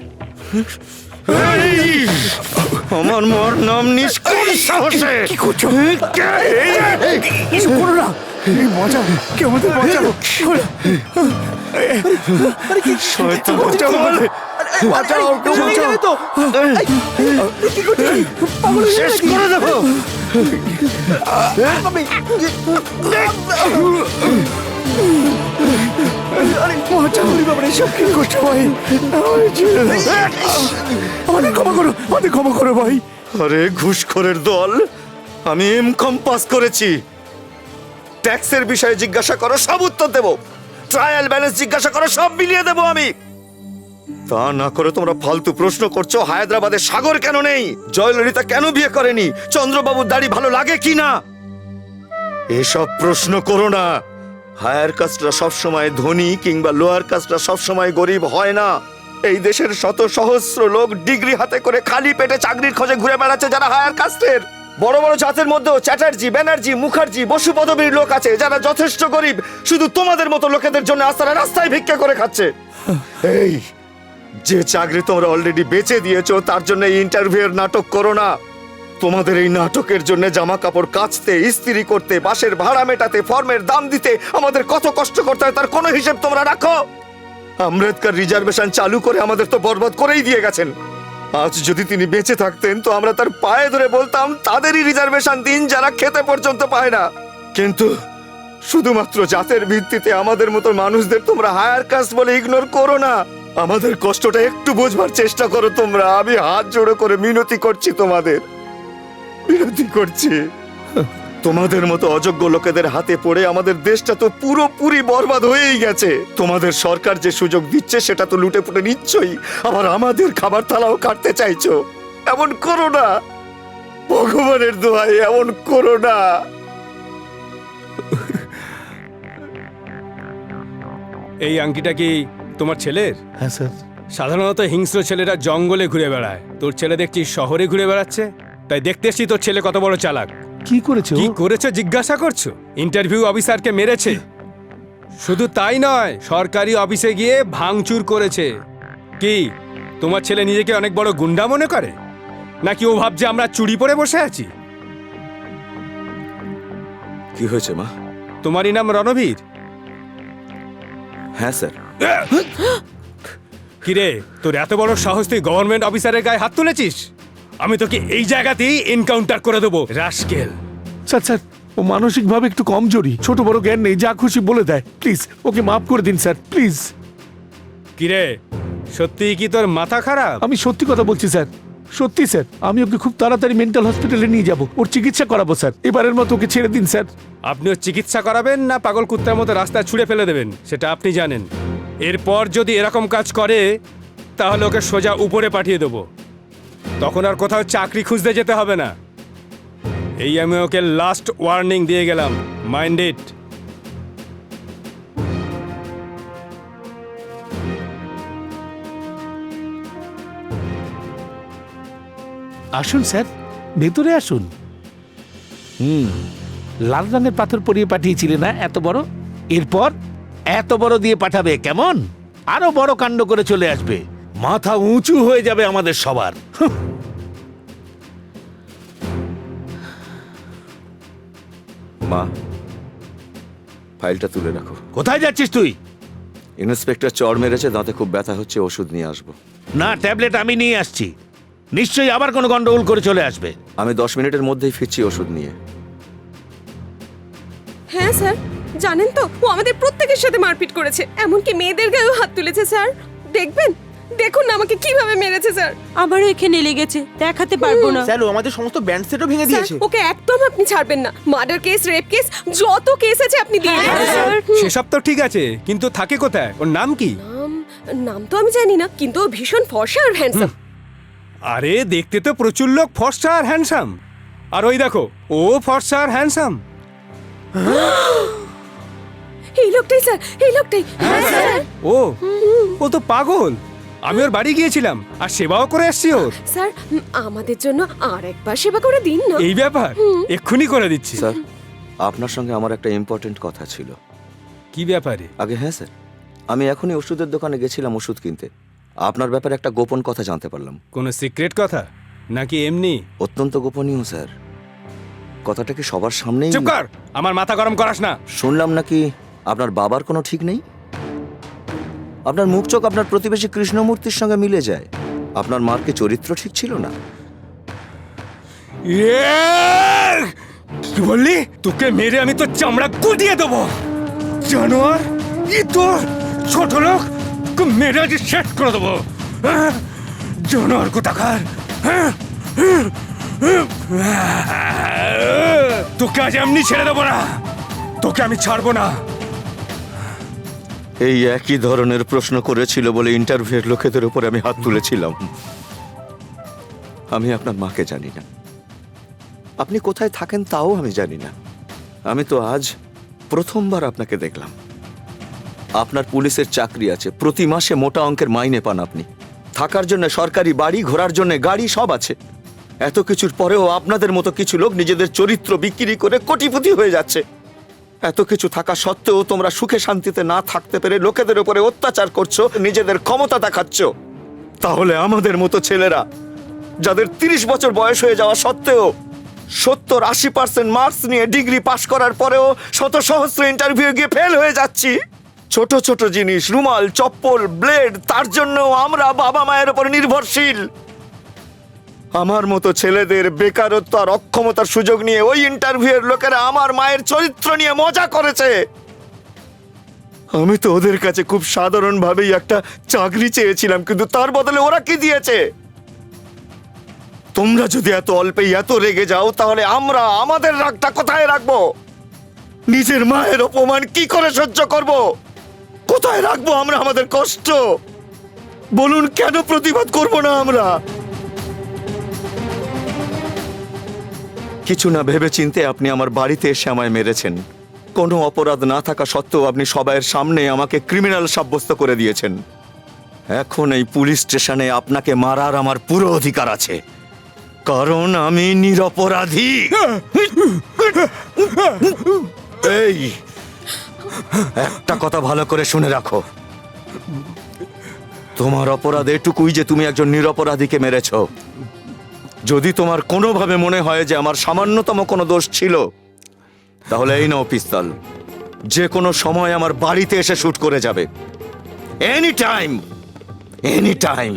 আমার মার নাম নিষ্কুল সাহসে। কি করছো? কিছু করো না, বাঁচাও, কেউ আমাদের বাঁচাও। শয়তান, বাঁচাও আমাদের। বাঁচাও, কেউ বাঁচাও। শেষ করে দেবো। আমাদের ক্ষমা করো, আমাদের ক্ষমা করো ভাই। আরে ঘুষখোরের দল, আমি এমকম পাস করেছি। ট্যাক্সের বিষয়ে জিজ্ঞাসা করো, সব উত্তর দেবো। ট্রায়াল ব্যালেন্স জিজ্ঞাসা করো, সব মিলিয়ে দেবো আমি। তা না করে তোমরা ফালতু প্রশ্ন করছো। হায়দ্রাবাদে সাগর কেন নেই? জয়ললিতা কেন বিয়ে করেনি? চন্দ্রবাবুর দাড়ি ভালো লাগে কি না? এসব প্রশ্ন করো না। হায়ার কাস্টরা সবসময় ধনী কিংবা লোয়ার কাস্টরা সবসময় গরিব হয় না। এই দেশের শত সহস্র লোক ডিগ্রি হাতে করে খালি পেটে চাকরির খোঁজে ঘুরে বেড়াচ্ছে যারা হায়ার কাস্টের। বড় বড় জাতের মধ্যেও চ্যাটার্জি, ব্যানার্জি, মুখার্জি, বসু পদবীর লোক আছে যারা যথেষ্ট গরিব, শুধু তোমাদের মতো লোকেদের জন্য আস্তারা রাস্তায় ভিক্ষা করে খাচ্ছে। এই যে চাকরি তোমরা অলরেডি বেচে দিয়েছো, তার জন্য এই ইন্টারভিউয়ের নাটক করো না। তোমাদের এই নাটকের জন্য জামা কাপড় কাচতে, ইস্ত্রি করতে, বাসের ভাড়া মেটাতে, ফর্মের দাম দিতে আমাদের কত কষ্ট করতে হয় তার কোনো হিসেব তোমরা রাখো? আম্বেদকর রিজার্ভেশন চালু করে আমাদের তো বরবাদ করেই দিয়ে গেছেন। আজ যদি তিনি বেঁচে থাকতেন তো আমরা তার পায়ে ধরে বলতাম তাদেরই রিজার্ভেশন দিন যারা খেতে পর্যন্ত পায় না। কিন্তু শুধুমাত্র জাতের ভিত্তিতে আমাদের মতো মানুষদের তোমরা হায়ার কাস্ট বলে ইগনোর করো না। আমাদের কষ্টটা একটু বোঝবার চেষ্টা করো তোমরা। আমি হাত জোড়ো করে মিনতি করছি, তোমাদের মিনতি করছি। তোমাদের মতো অযোগ্য লোকেদের হাতে পড়ে আমাদের দেশটা তো পুরোপুরি বরবাদ হয়েই গেছে। তোমাদের সরকার যে সুযোগ দিচ্ছে সেটা তো লুটে পুটে নিচ্ছই, আবার আমাদের খাবার থালাও কাটতে চাইছো। এমন করো না, ভগবানের দোহাই এমন করো না। এই আংটিটা কি তোমার ছেলের? হ্যাঁ স্যার। সাধারণত হিংস্র ছেলেরা জঙ্গলে ঘুরে বেড়ায়, তোর ছেলে দেখছি শহরে ঘুরে বেড়াচ্ছে। তাই দেখতে এসছি তোর ছেলে কত বড় চালাক। কি করেছো? কি করেছো জিজ্ঞাসা করছো? ইন্টারভিউ অফিসারকে মেরেছে। শুধু তাই নয়, সরকারি অফিসে গিয়ে ভাঙচুর করেছে। কি তোমার ছেলে নিজেকে অনেক বড় গুন্ডা মনে করে, নাকি ও ভাবছে আমরা চুরি পরে বসে আছি? কি হয়েছে মা? তোমারই নাম রণবীর? হ্যাঁ স্যার। কিরে, তোর এত বড় সাহস, তুই গভর্নমেন্ট অফিসারের গায়ে হাত তুলেছিস? আমি তোকে এই জায়গাতেই এনকাউন্টার করে দেবো, রাস্কেল। স্যার স্যার, ও মানসিকভাবে একটু কমজোরি, ছোট বড় জ্ঞান নেই, যা খুশি বলে দেয়। প্লিজ ওকে মাফ করে দিন স্যার, প্লিজ। কিরে, সত্যি কি তোর মাথা খারাপ? আমি সত্যি কথা বলছি স্যার, সত্যি স্যার। আমি ওকে খুব তাড়াতাড়ি মেন্টাল হসপিটালে নিয়ে যাব, ওর চিকিৎসা করাবো স্যার। এবারের মতো ওকে ছেড়ে দিন স্যার। আপনি ওর চিকিৎসা করাবেন না পাগল কুত্তার মতো রাস্তায় ছুঁড়ে ফেলে দেবেন, সেটা আপনি জানেন। এরপর যদি এরকম কাজ করে তাহলে ওকে সোজা উপরে পাঠিয়ে দেবো, তখন আর কোথাও চাকরি খুঁজতে যেতে হবে না। এই আমি ওকে লাস্ট ওয়ার্নিং দিয়ে গেলাম, মাইন্ড ইট। আসুন স্যার, ভেতরে আসুন। লাল রঙের পাথর পরিয়ে পাঠিয়েছিলে না এত বড়? এরপর এত বড় দিয়ে পাঠাবে, কেমন? আরো বড় কাণ্ড করে চলে আসবে, মাথা উঁচু হয়ে যাবে আমাদের সবার। মা, ফাইলটা তুলে রাখো। কোথায় যাচ্ছিস তুই? ইন্সপেক্টর চড় মেরেছে, দাঁতে খুব ব্যথা হচ্ছে, ওষুধ নিয়ে আসবো। না, ট্যাবলেট আমি নিয়ে আসছি, নিশ্চয়ই আবার কোনো গন্ডগোল করে চলে আসবে। আমি 10 মিনিটের মধ্যেই ফিরছি ওষুধ নিয়ে। হ্যাঁ স্যার, জানেন তো ও আমাদের প্রত্যেকের সাথে মারপিট করেছে, এমনকি মেয়েদের গায়েও হাত তুলেছে। স্যার দেখবেন, দেখুন না আমাকে কিভাবে মেরেছে স্যার। আমারও এখানে লেগেছে, দেখাতে পারবো না। স্যার ও আমাদের সমস্ত ব্যান্ড সেটও ভেঙে দিয়েছে। স্যার, ওকে একদম আপনি ছাড়বেন না। মার্ডার কেস, রেপ কেস, যত কেস আছে আপনি দিয়ে দিন। সেসব তো ঠিক আছে, কিন্তু থাকে কোথায়? ওর নাম কি? নাম তো আমি জানি না, কিন্তু ও ভীষণ ফর্সা আর হ্যান্ডসাম। আরে দেখতে তো প্রচুর লোক ফর্সা আর হ্যান্ডসাম, আর ওই দেখো ও ফর্সা আর হ্যান্ডসাম। এই লোকটাই স্যার, এই লোকটাই। হ্যাঁ স্যার। ও তো পাগল। আমি ওর বাড়ি গিয়েছিলাম আর সেবাও করে এসেছি ওর। স্যার, আমাদের জন্য আরেকবার সেবা করে দিন না। এই ব্যাপার, এক্ষুনি করে দিচ্ছি। স্যার, আপনার সঙ্গে আমার একটা ইম্পর্টেন্ট কথা ছিল। কি ব্যাপারে? আগে হ্যাঁ স্যার, আমি এখনই ওষুধের দোকানে গেছিলাম ওষুধ কিনতে। আপনার ব্যাপারে একটা গোপন কথা জানতে পারলাম। কোনো সিক্রেট কথা নাকি এমনি? অত্যন্ত গোপনীয় স্যার। কথাটা কি সবার সামনেই? চুপ কর, আমার মাথা গরম করাস না। শুনলাম নাকি আপনার বাবার কোনো ঠিক নেই। আপনার মুখ চোখ আপনার প্রতিবেশী কৃষ্ণমূর্তির সঙ্গে মিলে যায়। আপনার মার কি চরিত্র ঠিক ছিল না? কি বললি? তোকে মেরে আমি তোর চামড়া গুটিয়ে দেবো, জানোয়ার। কি তোর ছোট লোক, মেরে আজ শেষ করে দেবো, জানোয়ার কোথাকার। তোকে আজ এমনি ছেড়ে দেবো না, তোকে আমি ছাড়বো না। এই একই ধরনের প্রশ্ন করেছিল বলে ইন্টারভিউয়ের লোকেদের উপরে আমি হাত তুলেছিলাম। আমি আপনার মাকে জানি না, আপনি কোথায় থাকেন তাও আমি জানি না। আমি তো আজ প্রথমবার আপনাকে দেখলাম। আপনার পুলিশের চাকরি আছে, প্রতি মাসে মোটা অঙ্কের মাইনে পান আপনি, থাকার জন্য সরকারি বাড়ি, ঘোরার জন্য গাড়ি, সব আছে। এত কিছুর পরেও আপনাদের মতো কিছু লোক নিজেদের চরিত্র বিক্রি করে কোটিপতি হয়ে যাচ্ছে। এত কিছু থাকা সত্ত্বেও তোমরা সুখে শান্তিতে না থাকতে পেরে লোকেদের উপরে অত্যাচার করছো, নিজেদের ক্ষমতা দেখাচ্ছ। তাহলে আমাদের মতো ছেলেরা, যাদের 30 বছর বয়স হয়ে যাওয়া সত্ত্বেও 70-80% মার্কস নিয়ে ডিগ্রি পাশ করার পরেও শত সহস্র ইন্টারভিউ গিয়ে ফেল হয়ে যাচ্ছি। ছোট ছোট জিনিস, রুমাল, চপ্পল, ব্লেড, তার জন্য আমরা বাবা মায়ের উপর নির্ভরশীল। আমার মতো ছেলেদের বেকারত্ব আর অক্ষমতার সুযোগ নিয়ে ওই ইন্টারভিউয়ের লোকেরা আমার মায়ের চরিত্র নিয়ে মজা করেছে। আমি তো ওদের কাছে খুব সাধারণভাবেই একটা চাকরি চেয়েছিলাম, কিন্তু তার বদলে ওরা কি দিয়েছে? তোমরা যদি এত অল্পেই এত রেগে যাও তাহলে আমরা আমাদের রাগটা কোথায় রাখবো? নিজের মায়ের অপমান কি করে সহ্য করব? কোথায় রাখবো আমরা আমাদের কষ্ট? বলুন, কেন প্রতিবাদ করব না আমরা? কিছু না ভেবে চিন্তে আপনি আমার বাড়িতে এসে আমায় মেরেছেন। কোনো অপরাধ না থাকা সত্ত্বেও আপনি সবাইয়ের সামনে আমাকে ক্রিমিনাল সাব্যস্ত করে দিয়েছেন। এখন এই পুলিশ স্টেশনে আপনাকে মারার আমার পুরো অধিকার আছে, কারণ আমি নিরপরাধী। এই একটা কথা ভালো করে শুনে রাখো, তোমার অপরাধ এটুকুই যে তুমি একজন নিরপরাধীকে মেরেছ। যদি তোমার কোনোভাবে মনে হয় যে আমার সামান্যতম কোনো দোষ ছিল, তাহলে এই নাও পিস্তল। যে কোনো সময় আমার বাড়িতে এসে শুট করে যাবে। Any time, any time.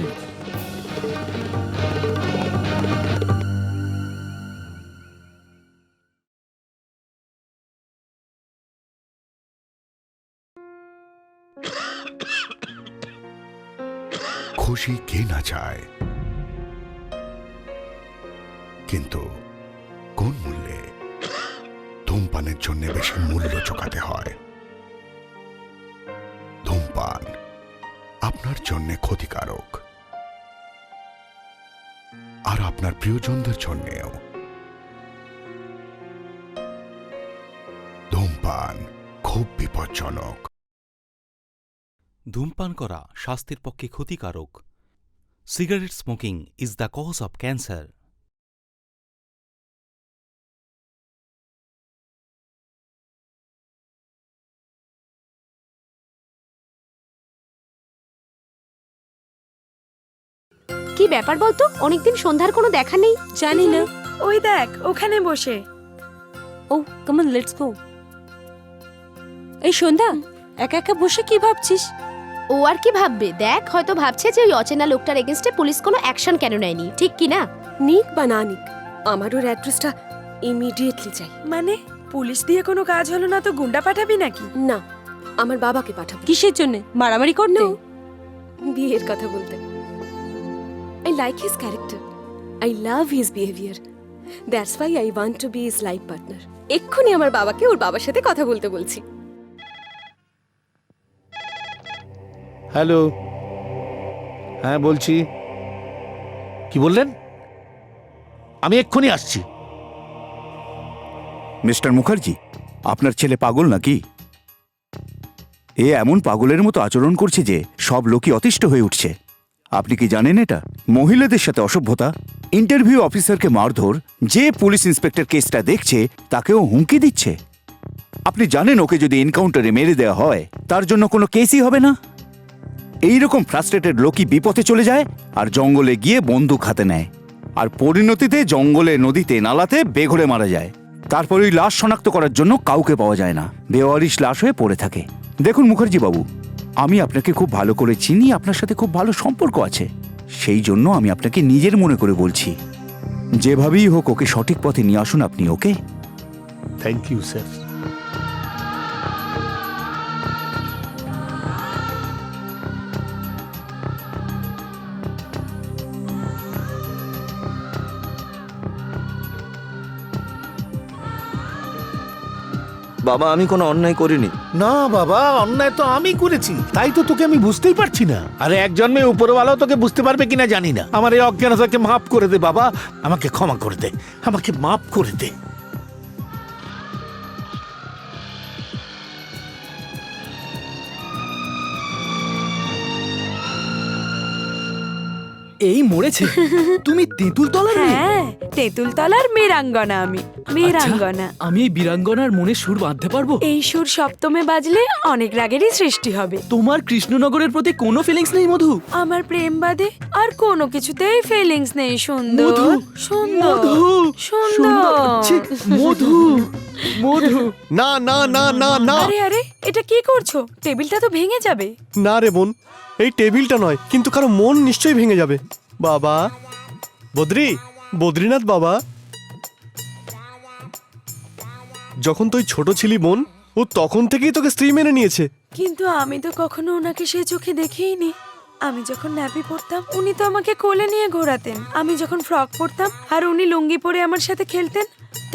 খুশি কে না চায়, কিন্তু কোন মূল্যে? ধূমপানের জন্য বেশি মূল্য চোকাতে হয়। ধূমপান আপনার জন্য ক্ষতিকারক, আর আপনার প্রিয়জনদের জন্যেও। ধূমপান খুব বিপজ্জনক। ধূমপান করা স্বাস্থ্যের পক্ষে ক্ষতিকারক। Cigarette smoking is the cause of cancer. কি ব্যাপার বলতো? অনেকদিন সন্ধ্যার কোনো দেখা নেই। জানি না। ওই দেখ ওখানে বসে। ও কাম অন, লেটস গো। এই সন্ধ্যা, একা একা বসে কি ভাবছিস? ও আর কি ভাববে, দেখ হয়তো ভাবছে যে ওই অচেনা লোকটার এগেইনস্টে পুলিশ কোনো অ্যাকশন কেন নেয়নি। ঠিক কি না? নিক বা না নিক, আমার ওর অ্যাড্রেসটা ইমিডিয়েটলি চাই। মানে পুলিশ দিয়ে কোনো কাজ হলো না তো গুন্ডা পাঠাবি নাকি? না, আমার বাবাকে পাঠাবো। কিসের জন্য? মারামারি করতে? বিয়ের কথা বলতে। I like his character. I love his behavior. That's why I want to be his life partner. এক্ষুনি আমার বাবাকে ওর বাবার সাথে কথা বলতে বলছি। হ্যালো, হ্যাঁ বলছি। কি বললেন? আমি এক্ষুনি আসছি। মিস্টার মুখার্জি, আপনার ছেলে পাগল নাকি? এ এমন পাগলের মতো আচরণ করছে যে সব লোকই অতিষ্ঠ হয়ে উঠছে। আপনি কি জানেন এটা মহিলাদের সাথে অসভ্যতা? ইন্টারভিউ অফিসারকে মারধর, যে পুলিশ ইন্সপেক্টর কেসটা দেখছে তাকেও হুমকি দিচ্ছে। আপনি জানেন ওকে যদি এনকাউন্টারে মেরে দেওয়া হয় তার জন্য কোনো কেসই হবে না। এইরকম ফ্রাস্ট্রেটেড লোকই বিপথে চলে যায় আর জঙ্গলে গিয়ে বন্দুক হাতে নেয়, আর পরিণতিতে জঙ্গলে, নদীতে, নালাতে বেঘরে মারা যায়। তারপর ওই লাশ শনাক্ত করার জন্য কাউকে পাওয়া যায় না, বেওয়ারিশ লাশ হয়ে পড়ে থাকে। দেখুন মুখার্জি বাবু, আমি আপনাকে খুব ভালো করে চিনি, আপনার সাথে খুব ভালো সম্পর্ক আছে। সেই জন্য আমি আপনাকে নিজের মনে করে বলছি, যেভাবেই হোক ওকে সঠিক পথে নিয়ে আসুন আপনি। ওকে? Thank you sir. বাবা, আমি কোনো অন্যায় করিনি। না বাবা, অন্যায় তো আমি করেছি, তাই তো তোকে আমি বুঝতেই পারছি না। আরে এক জন্মে উপরওয়ালাও তোকে বুঝতে পারবে কিনা জানি না। আমার এই অজ্ঞানতাকে মাফ করে দে বাবা, আমাকে ক্ষমা করে দে, আমাকে মাফ করে দে। এই মরেছে। তুমি তেঁতুল তলার মেয়ে? হ্যাঁ, তেঁতুল তলার মেয়েরাঙ্গনা। আমি মেয়েরাঙ্গনা। আচ্ছা, আমি এই বীরাঙ্গনার মনে সুর বাঁধতে পারবো? এই সুর সপ্তমে বাজলে অনেক রাগেরই সৃষ্টি হবে। তোমার কৃষ্ণনগরের প্রতি কোনো ফিলিংস নেই মধু? আমার প্রেম বাদে আর কোনো কিছুতেই ফিলিংস নেই। সুন্দর মধু, সুন্দর মধু, সুন্দর। ছি, মধু, মধু। না না না না না। আরে আরে, এটা কি করছো? টেবিলটা তো ভেঙে যাবে। না রে বোন, এই টেবিলটা নয়, কিন্তু কারো মন নিশ্চয়ই ভেঙে যাবে। বাবা বদ্রীনাথ বাবা, যখন তুই ছোট ছিলি বোন, ও তখন থেকেই তোকে স্ত্রী মেনে নিয়েছে। কিন্তু আমি তো কখনো ওনাকে সে চোখে দেখিনি। আমি যখন ন্যাপি পরতাম উনি তো আমাকে কোলে নিয়ে ঘোরাতেন, আমি যখন ফ্রক পরতাম আর উনি লুঙ্গি পরে আমার সাথে খেলতেন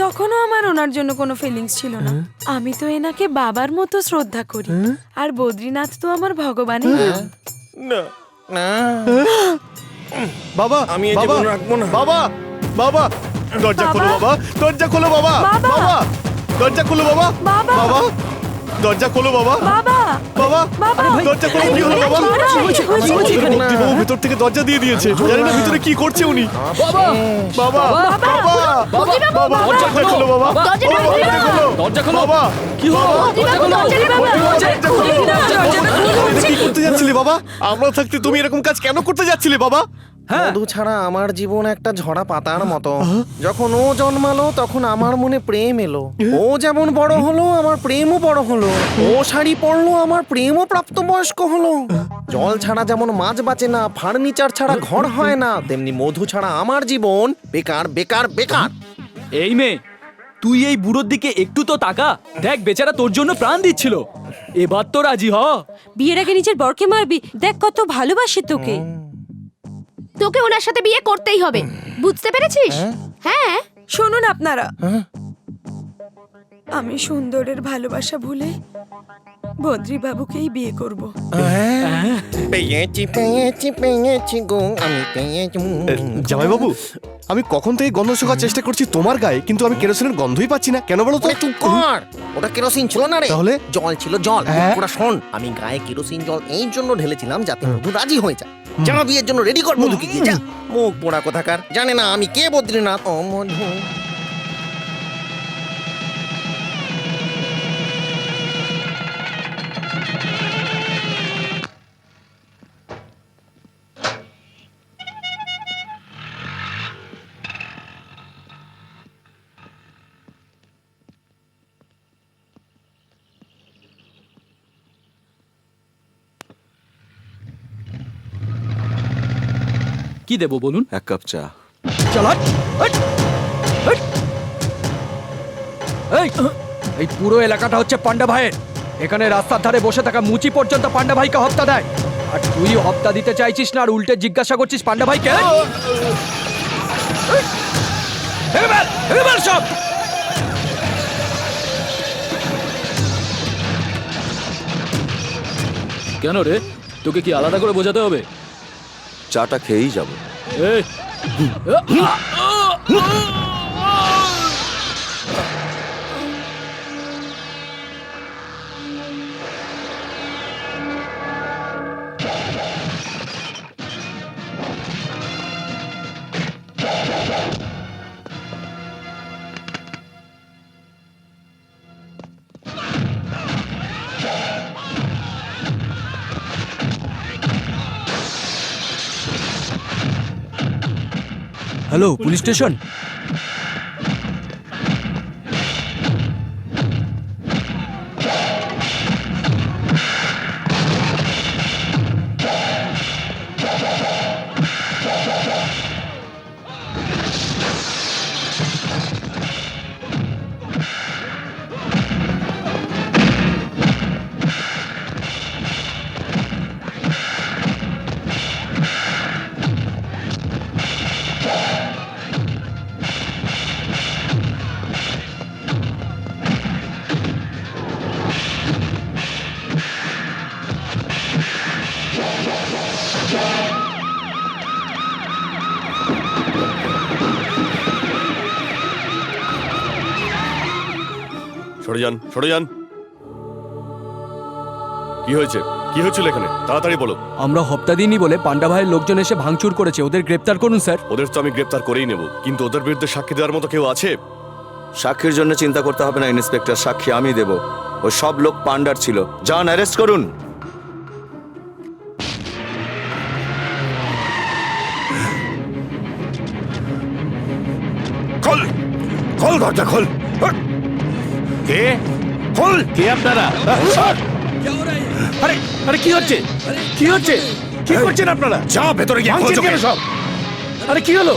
তখনও আমার ওনার জন্য কোনো ফিলিংস ছিল না। আমি তো এনাকে বাবার মতো শ্রদ্ধা করি, আর বদ্রীনাথ তো আমার ভগবানই। বাবা আমি এই বাবা জীবন রাখবো না। বাবা বাবা দরজা খোলো বাবা, দরজা খোলো বাবা, বাবা! বাবা দরজা খোলো বাবা, বাবা! বাবা দরজা খোলো বাবা, বাবা বাবা বাবা দরজা খোলো, কি হলো বাবা? ভক্তিবাবু ভেতর থেকে দরজা দিয়ে দিয়েছে, জানি না ভিতরে কি করছে উনি। বাবা বাবা বাবা বাবা দরজা খোলো বাবা, দরজা খোলো বাবা, কি হলো? কি করতে যাচ্ছিলে বাবা? আমরা থাকতে তুমি এরকম কাজ কেন করতে যাচ্ছিলে বাবা? মধু ছাড়া আমার জীবন একটা ঝরা পাতার মতো। যখন ও জন্মালো তখন আমার মনে প্রেম এলো। ও যেমন বড় হলো আমার প্রেমও বড় হলো। ও শাড়ি পরলো আমার প্রেমও প্রাপ্তবয়স্ক হলো। জল ছাড়া যেমন মাছ বাঁচে না, ফার্নিচার ছাড়া ঘর হয় না, তেমনি মধু ছাড়া আমার জীবন বেকার বেকার বেকার। এই মেয়ে, তুই এই বুড়োর দিকে একটু তো তাকা, দেখ বেচারা তোর জন্য প্রাণ দিচ্ছিল, এবার তো রাজি হ। বিয়ের আগে নিজের বরকে মারবি, দেখ কত ভালোবাসে তোকে। তোকে ওনার সাথে বিয়ে করতেই হবে, বুঝতে পেরেছিস? হ্যাঁ। শুনুন আপনারা, আমি সুন্দরের ভালোবাসা ভুলে বদ্রী বাবুকেই বিয়ে করব। পেয়েছি পেয়েছি পেয়েছি গো, আমি পেয়েছি। জামাই বাবু, আমি কখন থেকে গন্ধ শোকার চেষ্টা করছি তোমার গায়ে, কিন্তু আমি কেরোসিনের গন্ধই পাচ্ছি না, কেন বলো তো? চুপ কর, ওটা কেরোসিন ছিল না রে, তাহলে? জল ছিল জল। হ্যাঁ? ওটা শোন, আমি গায়ে কেরোসিন জল এই জন্য ঢেলেছিলাম যাতে মধু রাজি হয়ে যায়। যা বিয়ের জন্য রেডি কর মধুকে গিয়ে, যা। মুখ পোড়া কোথাকার, জানে না আমি কে বদ্রীনাথ। ও মধু, কি দেবো বলুন? এক কাপ চা। চালাক! এই এই পুরো এলাকাটা হচ্ছে পান্ডা ভাইয়ের। এখানে রাস্তার ধারে বসে থাকা মুচি পর্যন্ত পান্ডা ভাইকে হপ্তা দেয়, আর তুই হপ্তা দিতে চাইছিস না আর উল্টে জিজ্ঞাসা করছিস পান্ডা ভাইকে? সব কেন রে, তোকে কি আলাদা করে বোঝাতে হবে? চাটা খেয়েই যাবো। এই হ্যালো, পুলিশ স্টেশন। সরে যান, সরে যান। কি হয়েছে? কি হয়েছিল এখানে? তাড়াতাড়ি বলো। আমরা হপ্তা দিইনি বলে পান্ডা ভাইয়ের লোকজন এসে ভাঙচুর করেছে, ওদের গ্রেপ্তার করুন স্যার। ওদের তো আমি গ্রেপ্তার করেই নেব, কিন্তু ওদের বিরুদ্ধে সাক্ষী দেওয়ার মতো কেউ আছে? সাক্ষীর জন্য চিন্তা করতে হবে না ইন্সপেক্টর, সাক্ষী আমি দেব। ওই সব লোক পান্ডার ছিল, যান অ্যারেস্ট করুন। খোল, খোল দরজা খোল। কে? খোল। কে আপনারা? আরে আরে কি হচ্ছে? কি হচ্ছে? কি করছেন আপনারা? যা ভেতরে গিয়ে খোঁজো কেন সব? আরে কি হলো?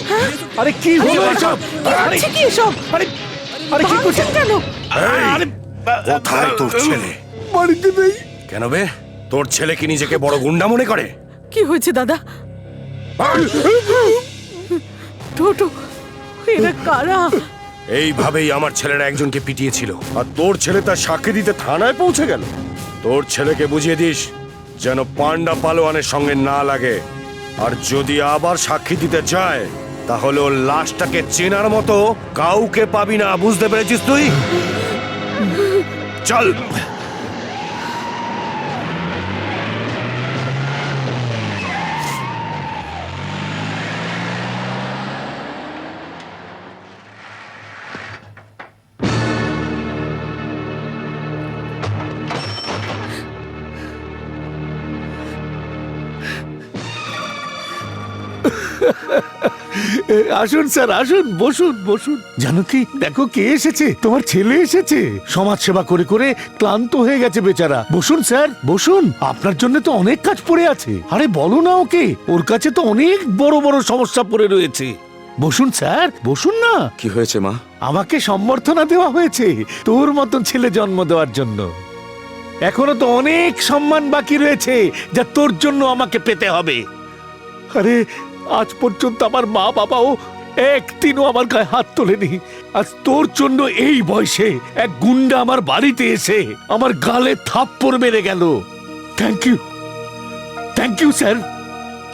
আরে কি হলো এসব? আরে কি এসব? আরে আরে কি করছেন কেন? আরে কোথায় তোর ছেলে? বাড়িতে নেই। কেন বে? তোর ছেলে কি নিজেকে বড় গুন্ডা মনে করে? কি হয়েছে দাদা? টোটো, এরা কারা? এইভাবেই আমার ছেলেরা একজনকে পিটিয়েছিল, আর তোর ছেলে তার সাক্ষী দিতে থানায় পৌঁছে গেল। তোর ছেলেকে বুঝিয়ে দিস যেন পান্ডা পালোয়ানের সঙ্গে না লাগে, আর যদি আবার সাক্ষী দিতে চায় তাহলে ওর লাশটাকে চেনার মতো কাউকে পাবি না, বুঝতে পেরেছিস তুই? চল। আসুন স্যার, আসুন, বসুন বসুন। জানো কি, দেখো কে এসেছে, তোমার ছেলে এসেছে। সমাজ সেবা করে করে ক্লান্ত হয়ে গেছে বেচারা। বসুন স্যার, বসুন। আপনার জন্য তো অনেক কাজ পড়ে আছে। আরে বলো না ওকে, ওর কাছে তো অনেক বড় বড় সমস্যা পড়ে রয়েছে। বসুন স্যার, বসুন না। কি হয়েছে মা? আমাকে সম্বর্ধনা দেওয়া হয়েছে তোর মতন ছেলে জন্ম দেওয়ার জন্য। এখনো তো অনেক সম্মান বাকি রয়েছে যা তোর জন্য আমাকে পেতে হবে। আরে আজ পর্যন্ত আমার মা বাবাও একদিনও আমার গায়ে হাত তোলেনি। আজ তোর জন্য এই বয়সে এক গুন্ডা আমার বাড়িতে এসে আমার গালে থাপ্পড় মেরে গেল। Thank you, thank you sir,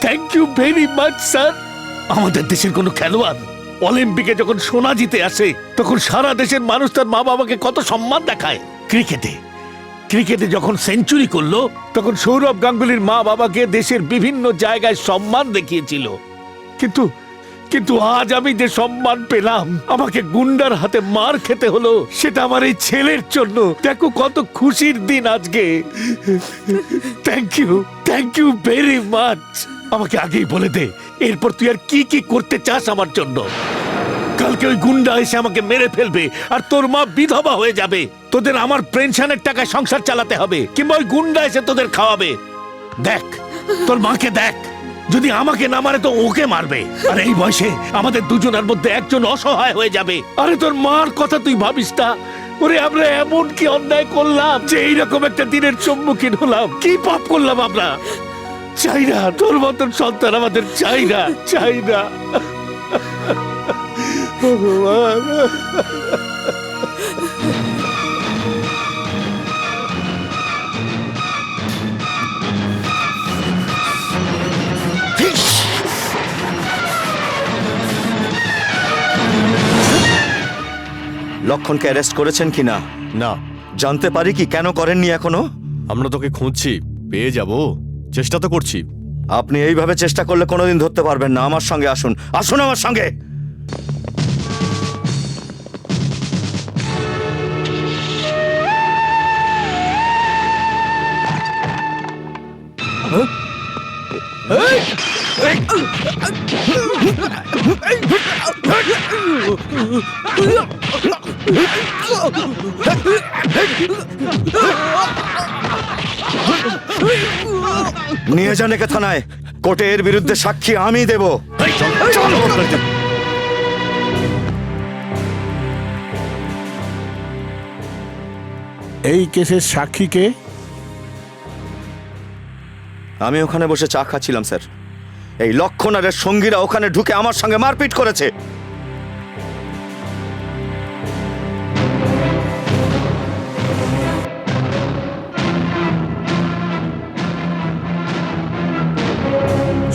thank you very much sir. আমাদের দেশের কোনো খেলোয়াড় অলিম্পিকে যখন সোনা জিতে আসে তখন সারা দেশের মানুষ তার মা বাবাকে কত সম্মান দেখায়। ক্রিকেটে যখন সেঞ্চুরি করলো তখন সৌরভ গাঙ্গুলির মা বাবাকে দেশের বিভিন্ন জায়গায় সম্মান দেখিয়েছিল। কিন্তু আজ আমি যে সম্মান পেলাম, আমাকে গুন্ডার হাতে মার খেতে হলো, সেটা আমার এই ছেলের জন্য। দেখো কত খুশির দিন আজকে। Thank you very much. আমাকে আগেই বলে দে এরপর তুই আর কি কি করতে চাস আমার জন্য। কালকে ওই গুন্ডা এসে আমাকে মেরে ফেলবে আর তোর মা বিধবা হয়ে যাবে। তোদের আমার পেনশনের টাকায় সংসার চালাতে হবে, কিংবা ওই গুন্ডা এসে তোদের খাওয়াবে। দেখ তোর মাকে দেখ, যদি আমাকে না মারে তো ওকে মারবে। আর এই বয়সে আমাদের দুজনের মধ্যে একজন অসহায় হয়ে যাবে। আরে তোর মার কথা তুই ভাবিস না। ওরে আমরা এমন কি অন্যায় করলাম যে এইরকম একটা দিনের সম্মুখীন হলাম? কি পাপ করলাম আমরা? চাই না তোর মতন সন্তান আমাদের, চাই না, চাই না। ভগবান, লক্ষণকে অ্যারেস্ট করেছেন কিনা? না। জানতে পারি কি কেন করেননি এখনো? আমরা তোকে খুঁজছি, পেয়ে যাব, চেষ্টা তো করছি। আপনি এইভাবে চেষ্টা করলে কোনোদিন ধরতে পারবেন না। আমার সঙ্গে আসুন, আসুন আমার সঙ্গে। নিয়ে যান একে থানায়। কোর্টে এর বিরুদ্ধে সাক্ষী আমি দেব। এই কেসের সাক্ষী কে? আমি ওখানে বসে চা খাচ্ছিলাম স্যার। এই লক্ষণ আর এর সঙ্গীরা ওখানে ঢুকে আমার সঙ্গে মারপিট করেছে।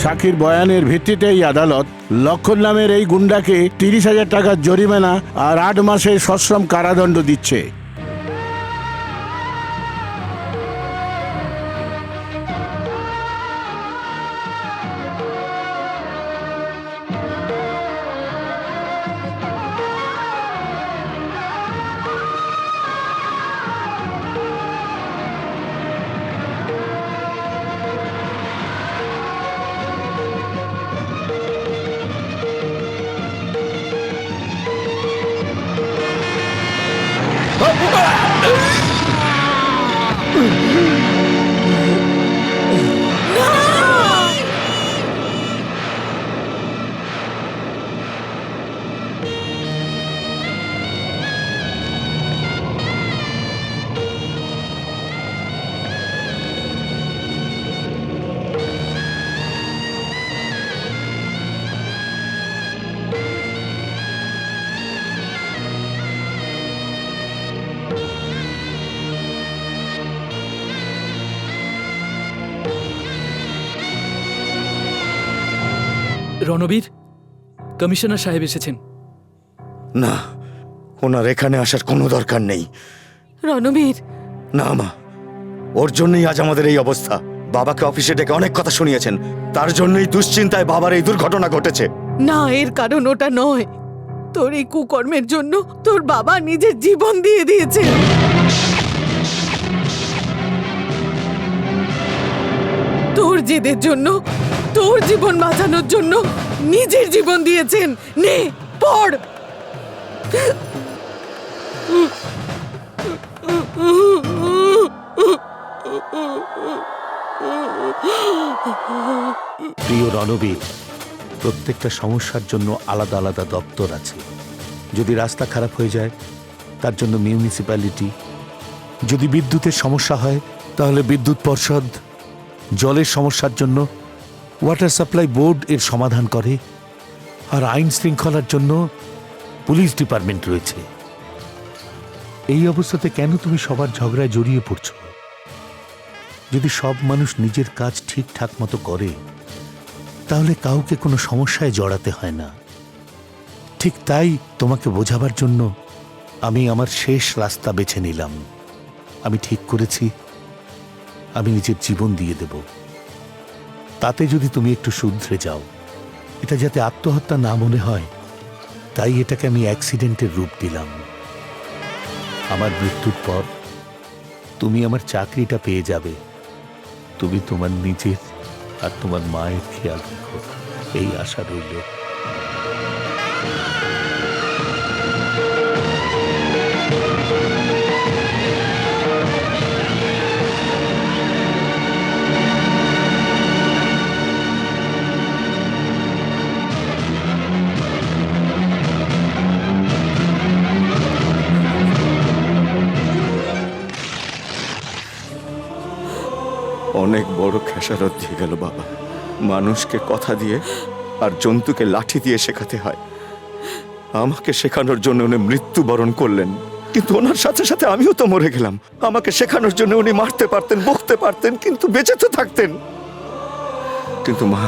সাক্ষীর বয়ানের ভিত্তিতেই আদালত লক্ষণ নামের এই গুন্ডাকে 30,000 টাকার জরিমানা আর 8 মাসের সশ্রম কারাদণ্ড দিচ্ছে। রণবীর, কমিশনার সাহেব এসেছেন। না, ওনার এখানে আসার কোনো দরকার নেই। রণবীর, না মা, ওর জন্যই আজ আমাদের এই অবস্থা। বাবাকে অফিসে ডেকে অনেক কথা শুনিয়েছেন, তার জন্যই দুশ্চিন্তায় বাবার এই দুর্ঘটনা ঘটেছে। না, এর কারণ ওটা নয়। তোর এই কুকর্মের জন্য তোর বাবা নিজের জীবন দিয়ে দিয়েছে। তোর জেদের জন্য, তোর জীবন বাঁচানোর জন্য নিজের জীবন দিয়েছেন। নে পড়। প্রিয় রণবীর, প্রত্যেকটা সমস্যার জন্য আলাদা আলাদা দপ্তর আছে। যদি রাস্তা খারাপ হয়ে যায় তার জন্য মিউনিসিপ্যালিটি, যদি বিদ্যুতের সমস্যা হয় তাহলে বিদ্যুৎ পর্ষদ, জলের সমস্যার জন্য ওয়াটার সাপ্লাই বোর্ড এর সমাধান করে, আর আইন শৃঙ্খলার জন্য পুলিশ ডিপার্টমেন্ট রয়েছে। এই অবস্থাতে কেন তুমি সবার ঝগড়ায় জড়িয়ে পড়ছো? যদি সব মানুষ নিজের কাজ ঠিকঠাক মতো করে তাহলে কাউকে কোনো সমস্যায় জড়াতে হয় না। ঠিক তাই তোমাকে বোঝাবার জন্য আমি আমার শেষ রাস্তা বেছে নিলাম। আমি ঠিক করেছি আমি নিজের জীবন দিয়ে দেব, তাতে যদি তুমি একটু শুধরে যাও। এটা যাতে আত্মহত্যা না মনে হয়, তাই এটাকে আমি অ্যাক্সিডেন্টের রূপ দিলাম। আমার মৃত্যুর পর তুমি আমার চাকরিটা পেয়ে যাবে। তুমি তোমার নিজের আর তোমার মায়ের খেয়াল রাখো, এই আশা রইল। অনেক বড় খেসারত দিয়ে গেল বাবা। মানুষকে কথা দিয়ে আর জন্তুকে লাঠি দিয়ে শেখাতে হয়। আমাকে শেখানোর জন্য উনি মৃত্যুবরণ করলেন, কিন্তু ওনার সাথে সাথে আমিও তো মরে গেলাম। আমাকে শেখানোর জন্য উনি মারতে পারতেন, বকতে পারতেন, কিন্তু বেঁচে তো থাকতেন। কিন্তু মা,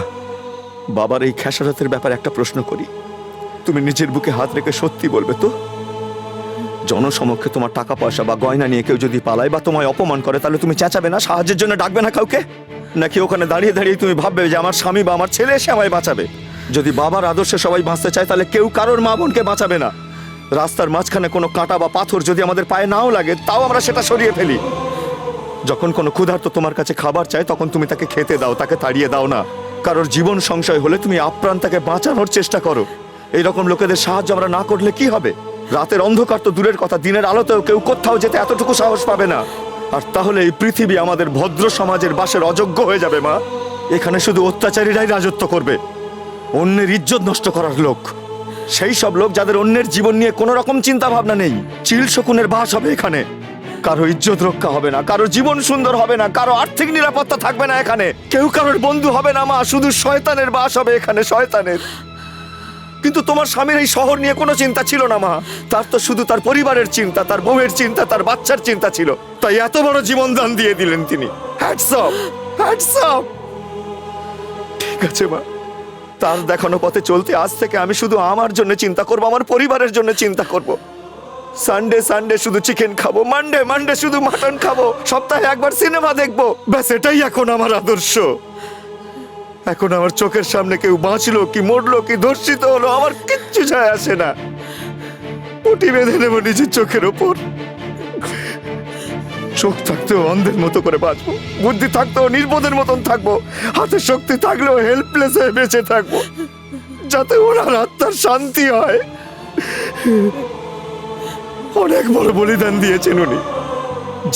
বাবার এই খেসারতের ব্যাপারে একটা প্রশ্ন করি। তুমি নিজের বুকে হাত রেখে সত্যি বলবে তো? জনসমক্ষে তোমার টাকা পয়সা বা গয়না নিয়ে কেউ যদি পালায় বা তোমায় অপমান করে, তাহলে তুমি চেঁচাবে না, সাহায্যের জন্য ডাকবে না কাউকে? নাকি ওখানে দাঁড়িয়ে দাঁড়িয়ে তুমি ভাববে যে আমার স্বামী বা আমার ছেলে এসে আমায় বাঁচাবে? যদি বাবার আদর্শে সবাই বাঁচতে চায়, তাহলে কেউ কারোর মা বোনকে বাঁচাবে না। রাস্তার মাঝখানে কোনো কাঁটা বা পাথর যদি আমাদের পায়ে নাও লাগে, তাও আমরা সেটা সরিয়ে ফেলি। যখন কোনো ক্ষুধার্ত তোমার কাছে খাবার চায়, তখন তুমি তাকে খেতে দাও, তাকে তাড়িয়ে দাও না। কারোর জীবন সংশয় হলে তুমি আপ্রাণ তাকে বাঁচানোর চেষ্টা করো। এইরকম লোকেদের সাহায্য আমরা না করলে কি হবে? রাতের অন্ধকার তো দূরের কথা, দিনের আলোতেও কেউ কোথাও যেতে এতটুকু সাহস পাবে না। আর তাহলে এই পৃথিবী আমাদের ভদ্র সমাজের বাসের অযোগ্য হয়ে যাবে মা। এখানে শুধু অত্যাচারীরাই রাজত্ব করবে, অন্যের ইজ্জত নষ্ট করার লোক, সেই সব লোক যাদের অন্যের জীবন নিয়ে কোনো রকম চিন্তা ভাবনা নেই। চিল শকুনের বাস হবে এখানে। কারো ইজ্জত রক্ষা হবে না, কারো জীবন সুন্দর হবে না, কারো আর্থিক নিরাপত্তা থাকবে না এখানে। কেউ কারোর বন্ধু হবে না মা, শুধু শয়তানের বাস হবে এখানে, শয়তানের। কিন্তু তোমার স্বামীর এই শহর নিয়ে কোনো চিন্তা ছিল না মা। তার তো শুধু তার পরিবারের চিন্তা, তার বউয়ের চিন্তা, তার বাচ্চার চিন্তা ছিল। তাই এত বড় জীবন দান দিয়ে দিলেন তিনি। Hats off, hats off. ঠিক আছে মা, তার দেখানো পথে চলতে আজ থেকে আমি শুধু আমার জন্য চিন্তা করব, আমার পরিবারের জন্য চিন্তা করব। সানডে সানডে শুধু চিকেন খাবো, মানডে মানডে শুধু মাটন খাবো, সপ্তাহে একবার সিনেমা দেখবো, ব্যাস এটাই এখন আমার আদর্শ। এখন আমার চোখের সামনে কেউ বাঁচলো কি মরলো কি ধর্ষিত হলো, আমার কিচ্ছু যায় আসে না। পটি বেঁধে নেবো নিজের চোখের ওপর। চোখ থাকতেও অন্ধের মতো করে বাঁচবো, বুদ্ধি থাকতেও নির্বোধের মতন থাকবো, হাতে শক্তি থাকলেও হেল্পলেস হয়ে বেঁচে থাকবো, যাতে ওনার আত্মার শান্তি হয়। অনেক বড় বলিদান দিয়েছেন উনি।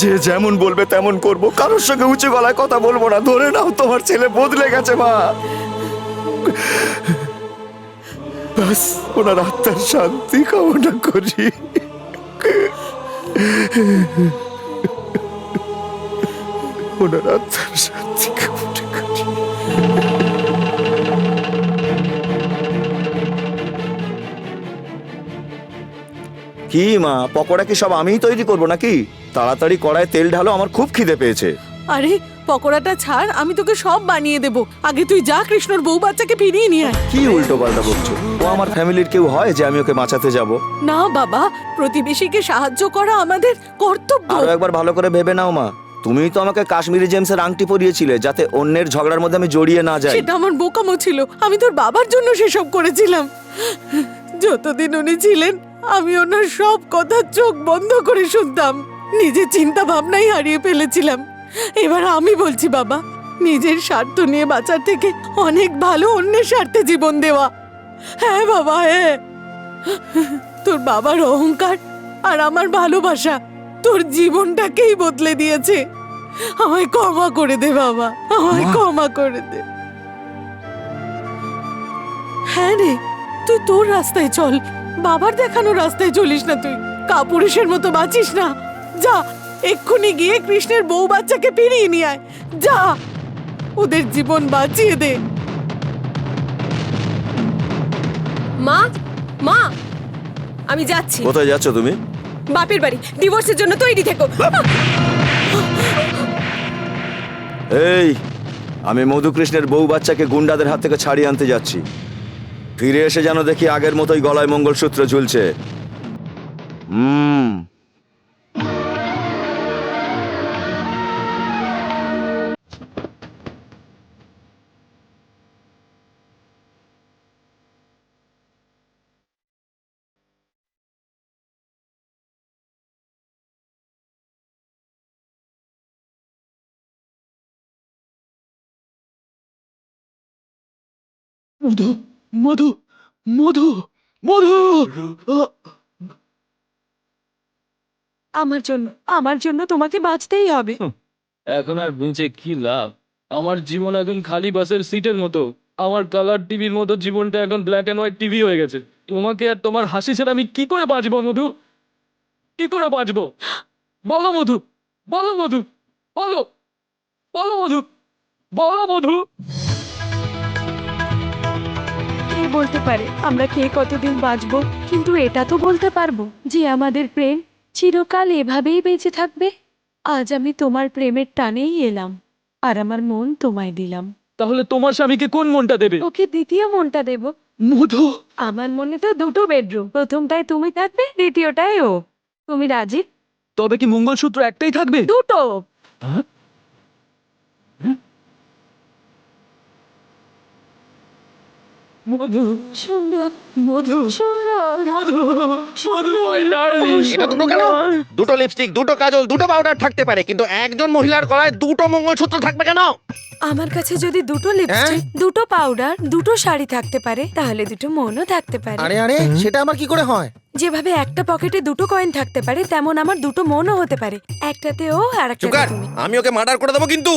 যে যেমন বলবে তেমন করবো, কারোর সঙ্গে উঁচু গলায় কথা বলবো না। ধরে নাও তোমার ছেলে বদলে গেছে মা। ব্যাস ওনার আত্মার শান্তি কামনা করি। ওনার আত্মার শান্তি কামনা করি। কি মা, পকোড়া কি সব আমিই তৈরি করবো নাকি? তাড়াতাড়ি কড়ায় তেল ঢালো, আমার খুব খিদে পেয়েছে। আরে পকোড়াটা ছাড়, আমি তোকে সব বানিয়ে দেব। আগে তুই যা কৃষ্ণর বউ বাচ্চাকে ফিরিয়ে নিয়ে আয়। কি উল্টো পাল্টা বকছো? ও আমার ফ্যামিলির কেউ হয় যে আমি ওকে বাঁচাতে যাব? না বাবা, প্রতিবেশীকে সাহায্য করা আমাদের কর্তব্য। আরো একবার ভালো করে ভেবে নাও মা। তুমিই তো আমাকে কাশ্মীরি জেমসের আংটি পরিয়েছিলে যাতে অন্যের ঝগড়ার মধ্যে আমি জড়িয়ে না যাই। সেটা আমার বোকামো ছিল। আমি তোর বাবার জন্য সেসব করেছিলাম। যতদিন উনি ছিলেন আমি ওনার সব কথা চোখ বন্ধ করে শুনতাম। নিজের চিন্তা ভাবনাই হারিয়ে ফেলেছিলাম। এবার আমি বলছি বাবা, নিজের স্বার্থ নিয়ে বাঁচার থেকে অনেক ভালো অন্যের স্বার্থে জীবন দেওয়া। হ্যাঁ বাবা, হ্যাঁ। তোর বাবার অহংকার আর আমার ভালোবাসা তোর জীবনটাকেই বদলে দিয়েছে। আমায় ক্ষমা করে দে বাবা, আমায় ক্ষমা করে দে। হ্যাঁ রে, তুই তোর রাস্তায় চল, বাবার দেখানো রাস্তায় চলিস না। তুই কাপুরুষের মতো বাঁচিস না। যা, এক্ষুনি গিয়ে কৃষ্ণের বউ বাচ্চাকে ফিরিয়ে নিয়ে আয়। যা, ওদের জীবন বাঁচিয়ে দে। মা, মা, আমি যাচ্ছি। কোথায় যাচ্ছ তুমি? বাপের বাড়ি। ডিভোর্সের জন্য তৈরি থেকো। এই, আমি মধুকৃষ্ণের বউ বাচ্চাকে গুন্ডাদের হাত থেকে ছাড়িয়ে আনতে যাচ্ছি। ফিরে এসে যেন দেখি আগের মতোই গলায় মঙ্গলসূত্র ঝুলছে। মধু, মধু, মধু, মধু। আমার জন্য তোমাকে বাঁচতেই হবে। এখন আর বেঁচে কি লাভ? আমার জীবন এখন খালি বাসের সিটের মতো। আমার কালার টিভির মতো জীবনটা এখন ব্ল্যাক এন্ড হোয়াইট টিভি হয়ে গেছে। তোমাকে আর তোমার হাসি ছাড়া আমি কি করে বাঁচবো মধু? কি করে বাঁচবো? বলো মধু, বলো মধু, বলো, বলো মধু, বলো মধু। কে বলতে পারে আমরা কে কতদিন বাঁচবো, কিন্তু এটা তো বলতে পারবো যে আমাদের প্রেম চিরকাল এভাবেই বেঁচে থাকবে। আজ আমি তোমার প্রেমের টানেই এলাম, আর আমার মন তোমায় দিলাম। তাহলে তোমার স্বামীকে কোন মনটা দেবে? ওকে দ্বিতীয় মনটা দেব। মধু, আমার মনে তো দুটো বেডরুম, প্রথমটায় তুমি থাকবে, দ্বিতীয়টায় ও। তুমি রাজি? তবে কি মঙ্গলসূত্র একটাই থাকবে? দুটো। মধু, সুন্দর, মধু, সুন্দর, মধু, মধু, my darling। এটা দুটো কেন? দুটো লিপস্টিক, দুটো কাজল, দুটো পাউডার থাকতে পারে, কিন্তু একজন মহিলার গলায় দুটো মঙ্গলসূত্র থাকবে কেন? আমার কাছে যদি দুটো লিপস্টিক, দুটো পাউডার, দুটো শাড়ি থাকতে পারে, তাহলে দুটো মনও থাকতে পারে। আরে আরে, সেটা আবার কি করে হয়? যেভাবে একটা পকেটে দুটো কয়েন থাকতে পারে, তেমন আমার দুটো মনও হতে পারে। একটাতে ও আর একটাতে চুকার, তুমি। আমি ওকে মার্ডার করে দেবো কিন্তু।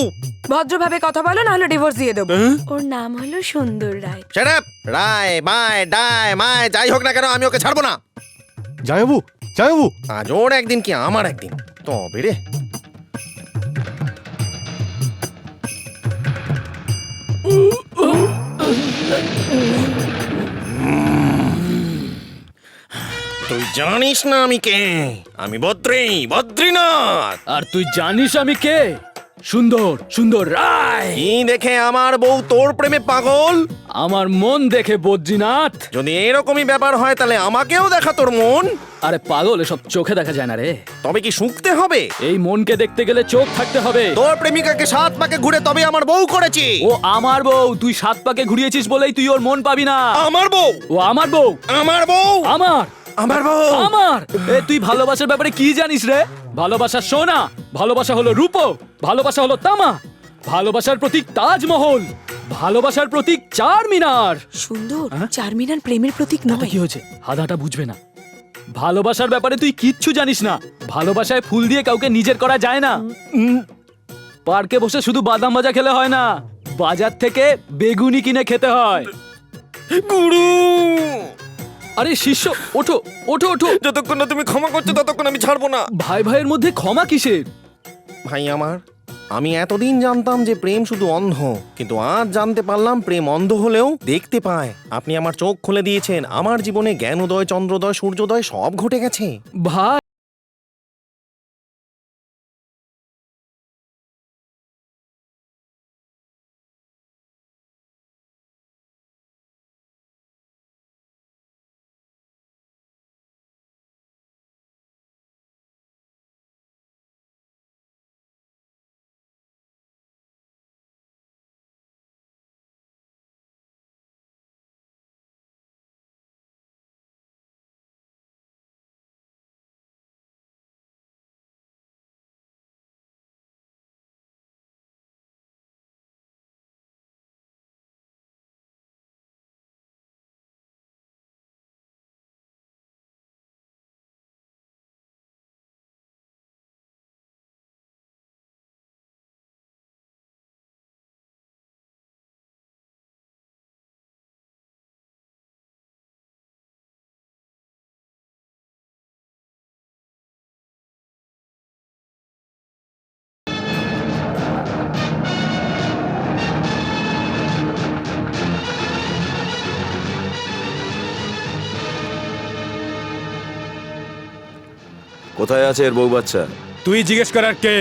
ভদ্রভাবে কথা বলো, নাহলে ডিভোর্স দিয়ে দেবো। ওর নাম হলো সুন্দর রায়। Shut up! রায় মায় ডায় মায় যাই হোক না কেন, আমি ওকে ছাড়বো না। জামাইবাবু, জামাইবাবু, আজ ওর একদিন কি আমার একদিন, তবে রে। তুই জানিস না আমি কে? আমি বদ্রীনাথ। আর তুই জানিস আমি কে? সুন্দর, সুন্দর রায়। কি দেখে আমার বউ তোর প্রেমে পাগল? আমার মন দেখে বদ্রীনাথ। যদি এরকমই ব্যাপার হয় তাহলে আমাকেও দেখা তোর মন। আরে পাগল, এসব চোখে দেখা যায় না রে। তবে কি শুঁকতে হবে? এই মনকে দেখতে গেলে চোখ থাকতে হবে। তোর প্রেমিকাকে 7 পাকে ঘুরে তবে আমার বউ করেছি। ও আমার বউ, তুই 7 পাকে ঘুরিয়েছিস বলেই তুই ওর মন পাবি না। আমার বউ, ও আমার বউ, আমার বউ, আমার আমার বউ, আমার। তুই ভালোবাসার ব্যাপারে কি জানিস রে? ভালোবাসা সোনা, ভালোবাসা হলো রূপো, ভালোবাসা হলো তামা, ভালোবাসার প্রতীক তাজমহল, ভালোবাসার প্রতীক চারমিনার। সুন্দর, চারমিনার প্রেমের প্রতীক নয়। কি হয়েছে? হাদাটা বুঝবে না। ভালোবাসার ব্যাপারে তুই কিচ্ছু জানিস না। ভালোবাসায় ফুল দিয়ে কাউকে নিজের করা যায় না। পার্কে বসে শুধু বাদাম ভাজা খেলে হয় না, বাজার থেকে বেগুনি কিনে খেতে হয়। গুরু, আরে শিষ্য, ওঠো ওঠো ওঠো। যতক্ষণ না তুমি ক্ষমা করছো ততক্ষণ আমি ছাড়বো না। ভাই ভাইয়ের মধ্যে ক্ষমা কিসের? ভাই আমার, আমি এতদিন জানতাম যে প্রেম শুধু অন্ধ, কিন্তু আজ জানতে পারলাম প্রেম অন্ধ হলেও দেখতে পায়। আপনি আমার চোখ খুলে দিয়েছেন। আমার জীবনে জ্ঞানোদয়, চন্দ্রোদয়, সূর্যোদয় সব ঘটে গেছে। ভাই কোথায় আছে এর বউ বাচ্চা? তুই জিজ্ঞেস করার কে?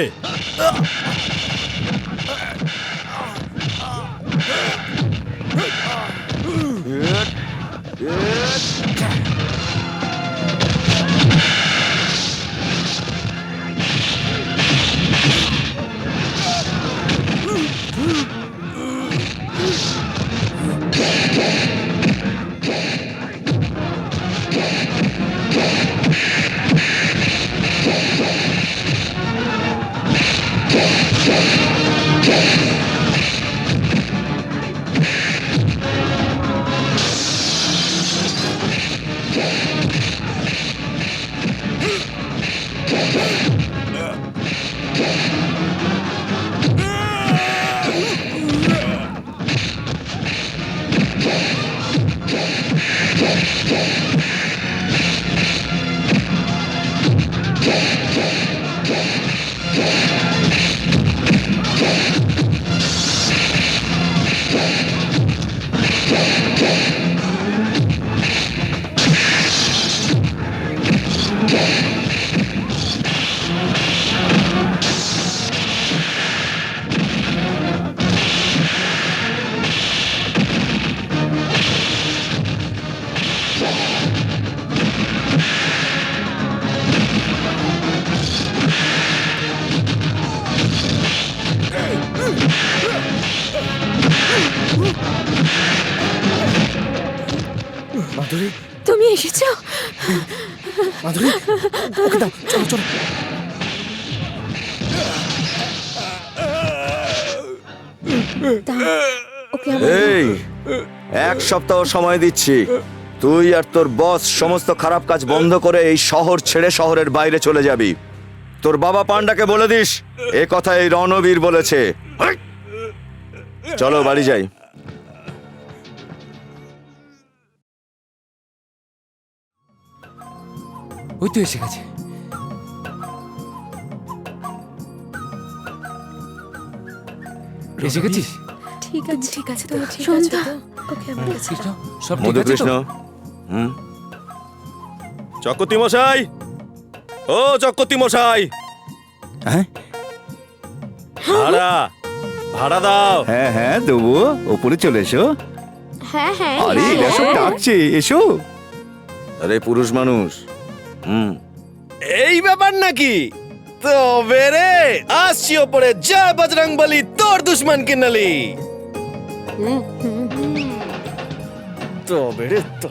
মাধুরী, তুমি এসেছো? মাধুরী, ওকে দাও, চলো চলো। এই 1 সপ্তাহ সময় দিচ্ছি, তুই আর তোর বস সমস্ত খারাপ কাজ বন্ধ করে এই শহর ছেড়ে শহরের বাইরে চলে যাবি। তোর বাবা পান্ডাকে বলে দিস এ কথা এই রণবীর বলেছে। চলো বাড়ি যাই। ওই তো এসে গেছে। এসে গেছিস? ঠিক আছে, ঠিক আছে, তুমি ঠিক আছো তো? ওকে আমার কাছে দাও। সব ঠিক আছে মধুকৃষ্ণ, তো? চক্রবর্তী মশাই, ও চক্রবর্তী মশাই, হ্যাঁ ভাড়া ভাড়া দাও। হ্যাঁ হ্যাঁ দেবো, ওপরে চলে এসো। হ্যাঁ হ্যাঁ আরে এরা সব ডাকছে, এসো। আরে পুরুষ মানুষ। এই ব্যাপার নাকি? তবে রে আসছি ওপরে, জয় বজরং বলি, তোর দুশ্মন কিনালি। তবে রে তো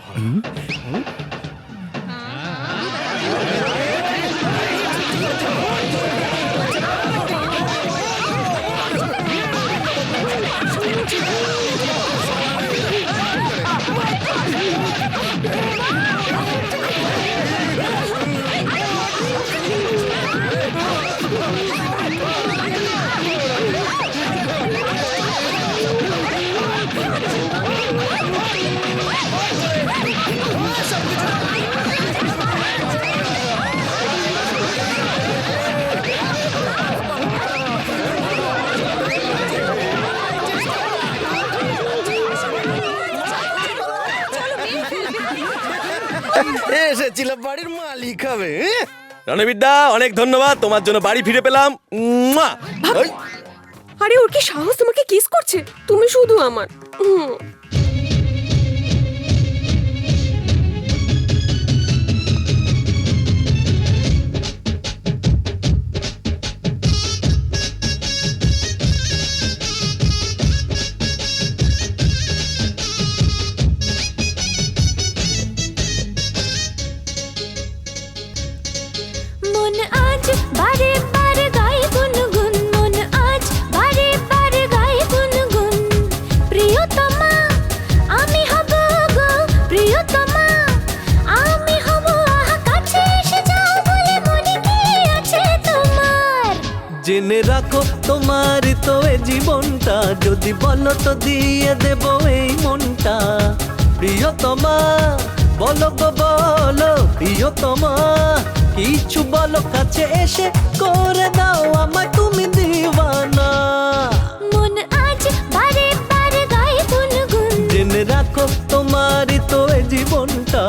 এসেছিলাম বাড়ির মালিক হবে। রণবিদ্যা, অনেক ধন্যবাদ, তোমার জন্য বাড়ি ফিরে পেলাম। আরে ওর কি সাহস তোমাকে কিস করছে? তুমি শুধু আমার। মন আজ বারে বারে গায়ে গুনগুন, মন আজ বারে বারে গায়ে গুনগুন। প্রিয়তমা আমি হব গো, প্রিয়তমা আমি হব, আহা কাছে এসে যাও বলে মনে কি আছে তোমার। জেনে রাখো তোমার তো এ জীবনটা, যদি বলো তো দিয়ে দেব এই মনটা। প্রিয়তমা বলো গো বলো, প্রিয়তমা কিছু বলো, কাছে এসে করে দাও আমায় তুমি দিওয়ানা। মন আজ বারে বারে গায়ে গুনগুন, জেনে রাখো তোমার তো এ জীবনটা।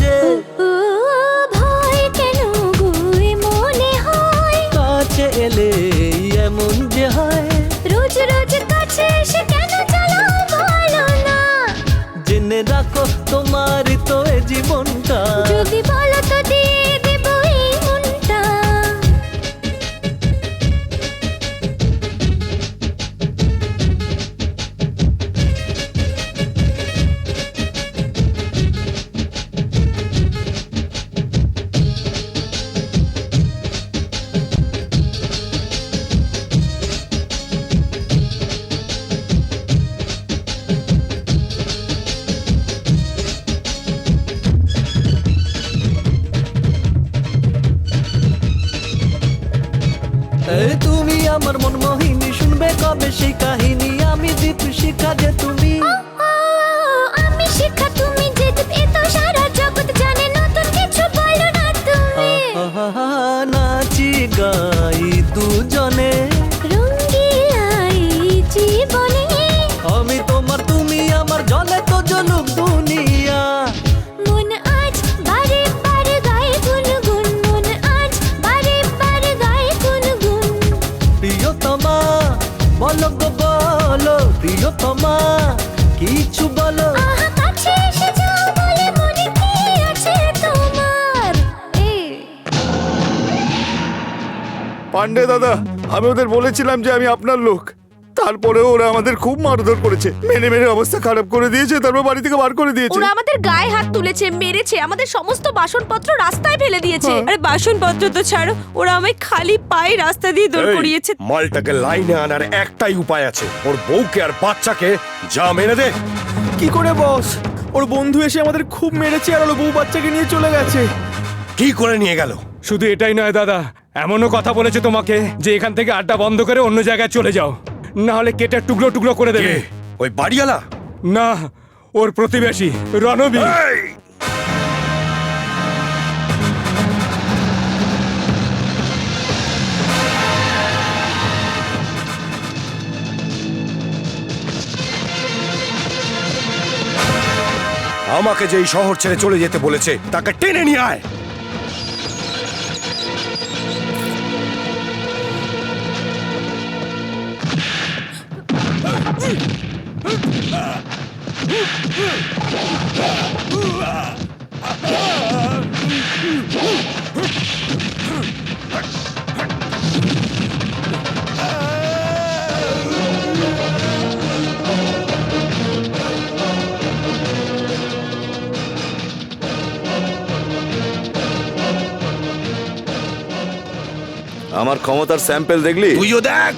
যে ও ভয় কেন গো মনে হয়, কাছে এলে এমন যে হয়, রোজ রোজ কাছে এসে কেন চালাও বলো না, জেনে রাখো তোমার তো এ জীবনটা, যদি বলো তো দিয়ে দেব এই মনটা। এই তুমি আমার মন মোহিনী, শুনবে কবে সেই কাহিনী, আমি দীপ শিখা যে তুমি, আমি শিখা তুমি যে এ তো সারা জগৎ জানে, নতুন কিছু বলো না তুমি, আহা, নাচি গাই দুজনে, রঙ্গিলাই জীবনে, আমি তোমার তুমি আমার, জলে তো জলুক দুনিয়া, মন আজ বারে বারে গায়ে গুনগুন, মন আজ বারে বারে গায়ে গুনগুন, প্রিয়তমা বলো গো বলো, প্রিয়তমা কিছু বলো, আহা কাছে এসে যাও বলে মনে কি আছে তোমার। পান্ডে দাদা, আমি ওদের বলেছিলাম যে আমি আপনার লোক, তারপরেও ওরা আমাদের খুব মারধর করেছে, মেরে মেরে অবস্থা খারাপ করে দিয়েছে, তারপর বাড়ি থেকে বার করে দিয়েছে। ওরা আমাদের গায়ে হাত তুলেছে, মেরেছে, আমাদের সমস্ত বাসনপত্র রাস্তায় ফেলে দিয়েছে। আরে বাসনপত্র তো ছাড়ো, ওরা আমায় খালি পায়ে রাস্তা দিয়ে দৌড় এই, করিয়েছে। মালটাকে লাইনে আনার একটাই উপায় আছে, ওর বউকে আর বাচ্চাকে যা মেরে দে। কি করে বস? ওর বন্ধু এসে আমাদের খুব মেরেছে আর ওর বউ বাচ্চাকে নিয়ে চলে গেছে। কি করে নিয়ে গেল? শুধু এটাই নয় দাদা, এমনও কথা বলেছে তোমাকে যে এখান থেকে আড্ডা বন্ধ করে অন্য জায়গায় চলে যাও, না হলে কেটে টুকরো টুকরো করে দেবে। ওই বাড়িওয়ালা? না, ওর প্রতিবেশী রণবীর। আমাকে যে এই শহর ছেড়ে চলে যেতে বলেছে তাকে টেনে নিয়ে আয়। আমার ক্ষমতার স্যাম্পল দেখলি? তুইও দেখ।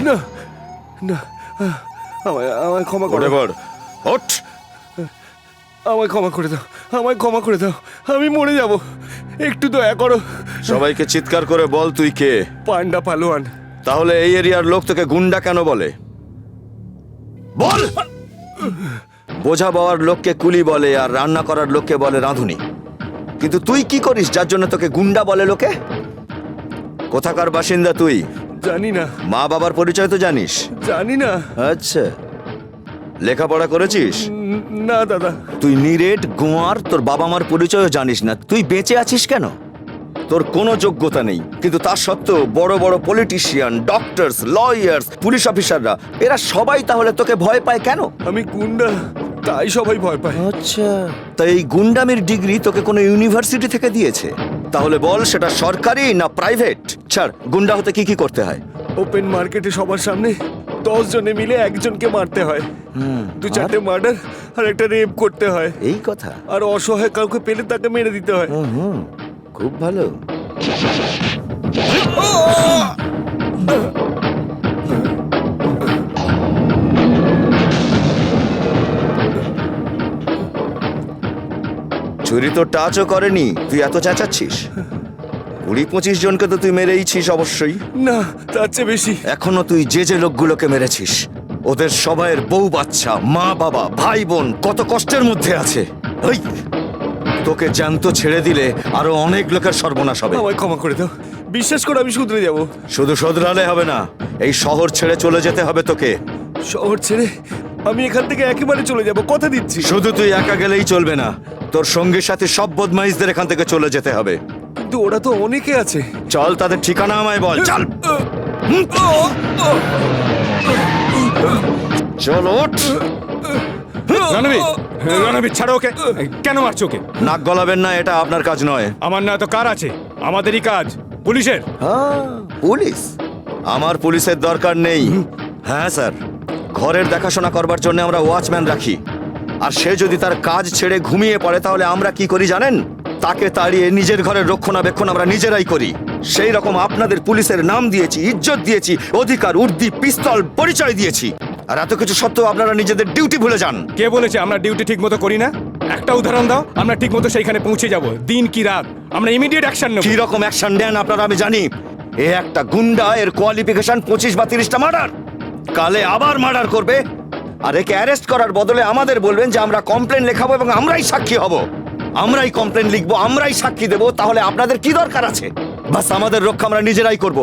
না না আমায় ক্ষমা করে Whatever. ওঠ আমায় ক্ষমা করে দাও, আমায় ক্ষমা করে দাও, আমি মরে যাব, একটু দয়া করো। সবাইকে চিৎকার করে বল তুই কে। পান্ডা পালোয়ান। তাহলে এই এরিয়ার লোক তোকে গুন্ডা কেন বলে? বল। বোঝা বাওয়ার লোককে কুলি বলে আর রান্না করার লোককে বলে রাঁধুনি, কিন্তু তুই কি করিস যার জন্য তোকে গুন্ডা বলে লোকে? কোথাকার বাসিন্দা তুই? জানি না। মা বাবার পরিচয় তো জানিস? জানি না। আচ্ছা, লেখাপড়া করেছিস? না দাদা। তুই নিরেট গোয়ার, তোর বাবা মার পরিচয়ও জানিস না, তুই বেঁচে আছিস কেন? তোর কোনো যোগ্যতা নেই, কিন্তু তার সত্ত্বেও বড় বড় পলিটিশিয়ান, ডক্টরস, লয়ার্স, পুলিশ অফিসাররা এরা সবাই তাহলে তোকে ভয় পায় কেন? আমি গুন্ডা, তাই সবাই ভয় পায়। আচ্ছা, তাই এই গুন্ডামির ডিগ্রি তোকে কোনো ইউনিভার্সিটি থেকে দিয়েছে? তাহলে বল সেটা সরকারি না প্রাইভেট? ছাড়, গুন্ডা হতে কি কি করতে হয়? ওপেন মার্কেটে সবার সামনে 10 জনে মিলে একজনকে মারতে হয়, 2-4টে মার্ডার আর একটা রেপ করতে হয়। এই কথা। আর অসহায় কাউকে পেলে তাকে মেরে দিতে হয়। খুব ভালো। চুরি তো টাচও করেনি, তুই এত চেঁচাচ্ছিস। 20-25 জনকে তো তুই মেরেইছিস অবশ্যই। না, তার চেয়ে বেশি। এখনো তুই যে যে লোকগুলোকে মেরেছিস ওদের সবাইয়ের বউ বাচ্চা, মা বাবা, ভাই বোন কত কষ্টের মধ্যে আছে। ওই তোকে জ্যান্ত ছেড়ে দিলে আরো অনেক লোকের সর্বনাশ হবে। আমায় ক্ষমা করে দাও, বিশ্বাস করে আমি শুধরে যাব। শুধু শোধরালে হবে না, এই শহর ছেড়ে চলে যেতে হবে তোকে। শহর ছেড়ে আমি এখান থেকে একেবারে চলে যাব, কথা দিচ্ছি। শুধু তুই একা গেলেই চলবে না, তোর সঙ্গী সাথী সব বদমাইশদের এখান থেকে চলে যেতে হবে। কিন্তু ওরা তো অনেকে আছে। চল, তাদের ঠিকানা আমায় বল। চল চল, ওঠ। রণবীর ছাড়ো ওকে। কেন মারছো ওকে? নাক গলাবেন না, এটা আপনার কাজ নয়। আমার না তো কার আছে, আমাদেরই কাজ, পুলিশের। পুলিশ? আমার পুলিশের দরকার নেই। হ্যাঁ স্যার, ঘরের দেখাশোনা করবার জন্য আমরা ওয়াচম্যান রাখি, আর সে যদি তার কাজ ছেড়ে ঘুমিয়ে পড়ে তাহলে আমরা কি করি জানেন? তাকে তাড়িয়ে নিজের ঘরের রক্ষণাবেক্ষণ আমরা নিজেরাই করি। সেই রকম আপনাদের পুলিশের নাম দিয়েছি, ইজ্জত দিয়েছি, অধিকার, উর্দি, পিস্তল, পরিচয় দিয়েছি, আর এত কিছু সত্ত্বেও আপনারা নিজেদের ডিউটি ভুলে যান। কে বলেছে আমরা ডিউটি ঠিক মতো করি না? একটা উদাহরণ দাও, আমরা ঠিক মতো সেইখানে পৌঁছে যাব, দিন কি রাত। আমরা ইমিডিয়েট অ্যাকশন নেব। কি রকম অ্যাকশন নেন আপনারা আমি জানি। এ একটা গুন্ডা, এর কোয়ালিফিকেশন 25 বা 30টা মার্ডার, কালে আবার মার্ডার করবে, আর একে অ্যারেস্ট করার বদলে আমাদের বলবেন যে আমরা কমপ্লেন লেখাবো এবং আমরাই সাক্ষী হব। আমরাই কমপ্লেন লিখবো, আমরাই সাক্ষী দেবো, তাহলে আপনাদের কি দরকার আছে? বাস আমাদের রক্ষা আমরা নিজেরাই করব।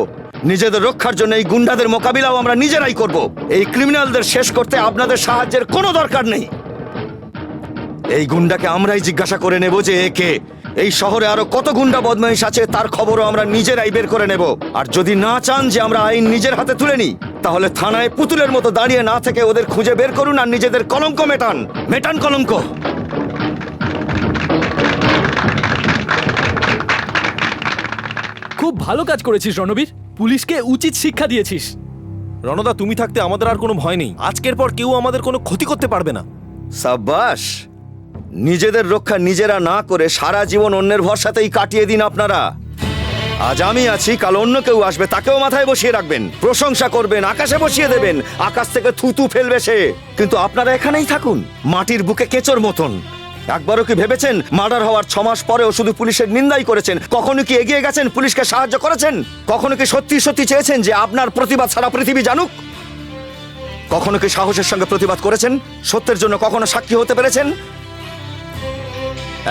নিজেদের রক্ষার জন্য এই গুন্ডাদের মোকাবিলাও আমরা নিজেরাই করব। এই ক্রিমিনালদের শেষ করতে আপনাদের সাহায্যের কোনো দরকার নেই। এই গুন্ডাকে আমরাই জিজ্ঞাসা করে নেব যে একে। এই শহরে আরো কত গুন্ডা বদমাইশ আছে তার খবরও আমরা নিজেরাই বের করে নেব। আর যদি না চান যে আমরা আইন নিজের হাতে তুলে নিই, তাহলে থানায় পুতুলের মতো দাঁড়িয়ে না থেকে ওদের খুঁজে বের করুন আর নিজেদের কলঙ্ক মেটান। মেটান কলঙ্ক। খুব ভালো কাজ করেছিস রণবীর, পুলিশকে উচিত শিক্ষা দিয়েছিস। রণদা, তুমি থাকতে আমাদের আর কোনো ভয় নেই। আজকের পর কেউ আমাদের কোনো ক্ষতি করতে পারবে না। সাব্বাস। নিজেদের রক্ষা নিজেরা না করে সারা জীবন অন্যের ভরসাতেই কাটিয়ে দিন আপনারা। আজ আমি আছি, কাল অন্য কেউ আসবে, তাকেও মাথায় বসিয়ে রাখবেন, প্রশংসা করবেন, আকাশে বসিয়ে দেবেন, আকাশ থেকে থুতু ফেলবে সে। কিন্তু আপনারা এখানেই থাকুন, মাটির বুকে কেঁচোর মতন। একবারও কি ভেবেছেন মার্ডার হওয়ার 6 মাস পরেও শুধু পুলিশের নিন্দাই করেছেন? কখনো কি এগিয়ে গেছেন, পুলিশকে সাহায্য করেছেন? কখনো কি সত্যি সত্যি চেয়েছেন যে আপনার প্রতিবাদ সারা পৃথিবী জানুক? কখনো কি সাহসের সঙ্গে প্রতিবাদ করেছেন? সত্যের জন্য কখনো সাক্ষী হতে পেরেছেন?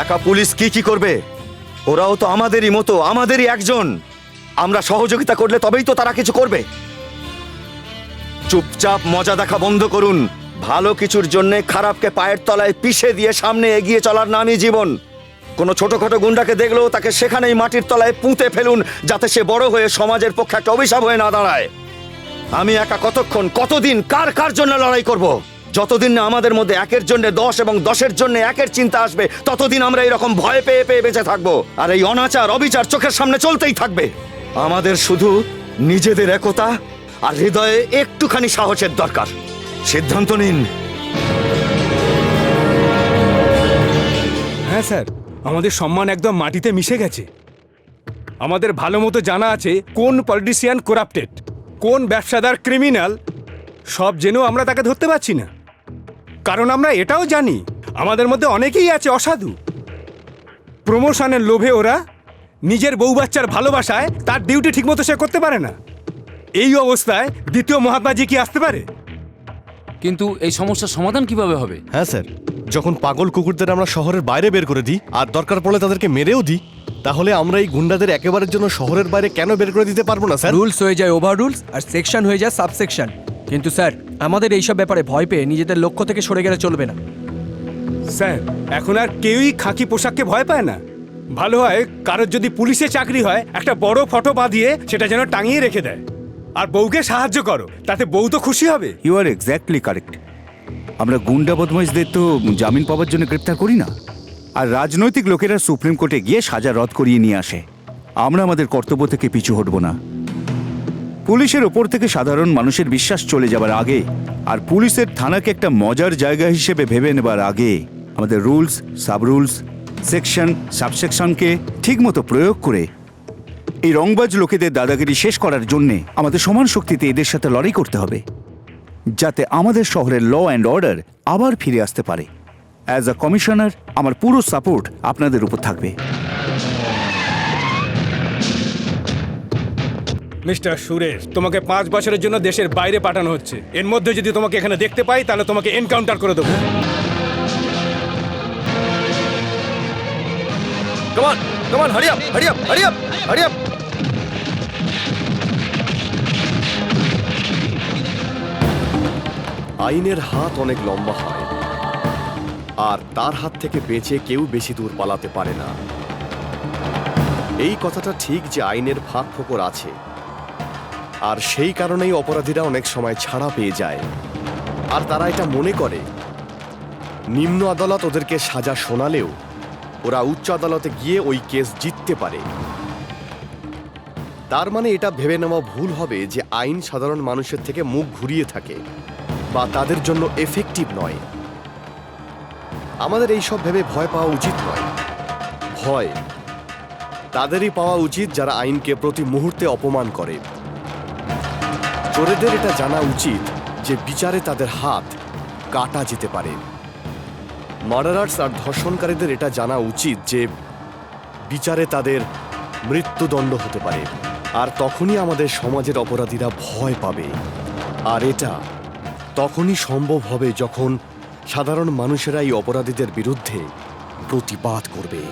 একা পুলিশ কি কি করবে? ওরাও তো আমাদেরই মতো, আমাদেরই একজন। আমরা সহযোগিতা করলে তবেই তো তারা কিছু করবে। চুপচাপ মজা দেখা বন্ধ করুন। ভালো কিছুর জন্য খারাপকে পায়ের তলায় পিষে দিয়ে সামনে এগিয়ে চলার নামই জীবন। কোনো ছোটখাটো গুন্ডাকে দেখলেও তাকে সেখানেই মাটির তলায় পুঁতে ফেলুন, যাতে সে বড় হয়ে সমাজের পক্ষে একটা অভিশাপ হয়ে না দাঁড়ায়। আমি একা কতক্ষণ, কতদিন, কার কার জন্য লড়াই করব? যতদিন না আমাদের মধ্যে একের জন্য 10 এবং 10-এর জন্য একের চিন্তা আসবে, ততদিন আমরা এরকম ভয় পেয়ে পেয়ে বেঁচে থাকবো। আর এই অনাচার অবিচার চোখের সামনে চলতেই থাকবে। আমাদের শুধু নিজেদের একতা আর হৃদয়ে একটুখানি সাহসের দরকার। সিদ্ধান্ত নিন। হ্যাঁ স্যার, আমাদের সম্মান একদম মাটিতে মিশে গেছে। আমাদের ভালো মতো জানা আছে কোন পলিটিশিয়ান করাপ্টেড, কোন ব্যবসাদার ক্রিমিনাল, সব জেনেও আমরা তাকে ধরতে পারছি না। কারণ আমরা এটাও জানি আমাদের মধ্যে অনেকেই আছে অসাধু। প্রমোশনের লোভে ওরা নিজের বউ বাচ্চার ভালোবাসায় তার ডিউটি ঠিকমতো সে করতে পারে না। এই অবস্থায় দ্বিতীয় মহাত্মাজি কি আসতে পারে? কিন্তু এই সমস্যার সমাধান কিভাবে হবে? হ্যাঁ স্যার, যখন পাগল কুকুরদের আমরা শহরের বাইরে বের করে দিই আর দরকার পড়লে তাদেরকে মেরেও দিই, তাহলে আমরা এই গুন্ডাদের একেবারের জন্য শহরের বাইরে কেন বের করে দিতে পারবো না স্যার? রুলস হয়ে যায় ওভার রুলস আর সেকশন হয়ে যায় সাবসেকশন। কিন্তু স্যার, আমাদের এইসব ব্যাপারে ভয় পেয়ে নিজেদের লক্ষ্য থেকে সরে গেলে চলবে না। স্যার, এখন আর কেউই খাকি পোশাককে ভয় পায় না। ভালো হয় কারোর যদি পুলিশে চাকরি হয়, একটা বড় ফটো বাঁধিয়ে সেটা যেন টাঙিয়ে রেখে দেয়। আর বউকে সাহায্য করো, তাতে বউ তো খুশি হবে। You are exactly correct. আমরা গুন্ডা বদমাইশদের তো জামিন পাওয়ার জন্য গ্রেপ্তার করি না, আর রাজনৈতিক লোকেরা সুপ্রিম কোর্টে গিয়ে সাজা রদ করিয়ে নিয়ে আসে। আমরা আমাদের কর্তব্য থেকে পিছু হটব না। পুলিশের ওপর থেকে সাধারণ মানুষের বিশ্বাস চলে যাবার আগে আর পুলিশের থানাকে একটা মজার জায়গা হিসেবে ভেবে নেবার আগে আমাদের রুলস, সাব রুলস, সেকশন, সাবসেকশনকে ঠিকমতো প্রয়োগ করে এই রংবাজ লোকেদের দাদাগিরি শেষ করার জন্যে আমাদের সমান শক্তিতে এদের সাথে লড়াই করতে হবে, যাতে আমাদের শহরের ল অ্যান্ড অর্ডার আবার ফিরে আসতে পারে। অ্যাজ আ কমিশনার আমার পুরো সাপোর্ট আপনাদের উপর থাকবে। মিস্টার সুরেশ, তোমাকে 5 বছরের জন্য দেশের বাইরে পাঠানো হচ্ছে। এর মধ্যে যদি তোমাকে এখানে দেখতে পাই, তাহলে তোমাকে এনকাউন্টার করে দেবো। Come on, hurry up, hurry up, hurry up, hurry up. আইনের হাত অনেক লম্বা হয়, আর তার হাত থেকে বেঁচে কেউ বেশি দূর পালাতে পারে না। এই কথাটা ঠিক যে আইনের ফাঁক ফোকর আছে, আর সেই কারণেই অপরাধীরা অনেক সময় ছাড়া পেয়ে যায়। আর তারা এটা মনে করে নিম্ন আদালত ওদেরকে সাজা শোনালেও ওরা উচ্চ আদালতে গিয়ে ওই কেস জিততে পারে। তার মানে এটা ভেবে নেওয়া ভুল হবে যে আইন সাধারণ মানুষের থেকে মুখ ঘুরিয়ে থাকে বা তাদের জন্য এফেক্টিভ নয়। আমাদের এইসব ভেবে ভয় পাওয়া উচিত নয়। ভয় তাদেরই পাওয়া উচিত যারা আইনকে প্রতি মুহূর্তে অপমান করে। চোরেদের এটা জানা উচিত যে বিচারে তাদের হাত কাটা যেতে পারে। মার্ডারার্স আর ধর্ষণকারীদের এটা জানা উচিত যে বিচারে তাদের মৃত্যুদণ্ড হতে পারে। আর তখনই আমাদের সমাজের অপরাধীরা ভয় পাবে। আর এটা তখনই সম্ভব হবে যখন সাধারণ মানুষেরা এই অপরাধীদের বিরুদ্ধে প্রতিবাদ করবে।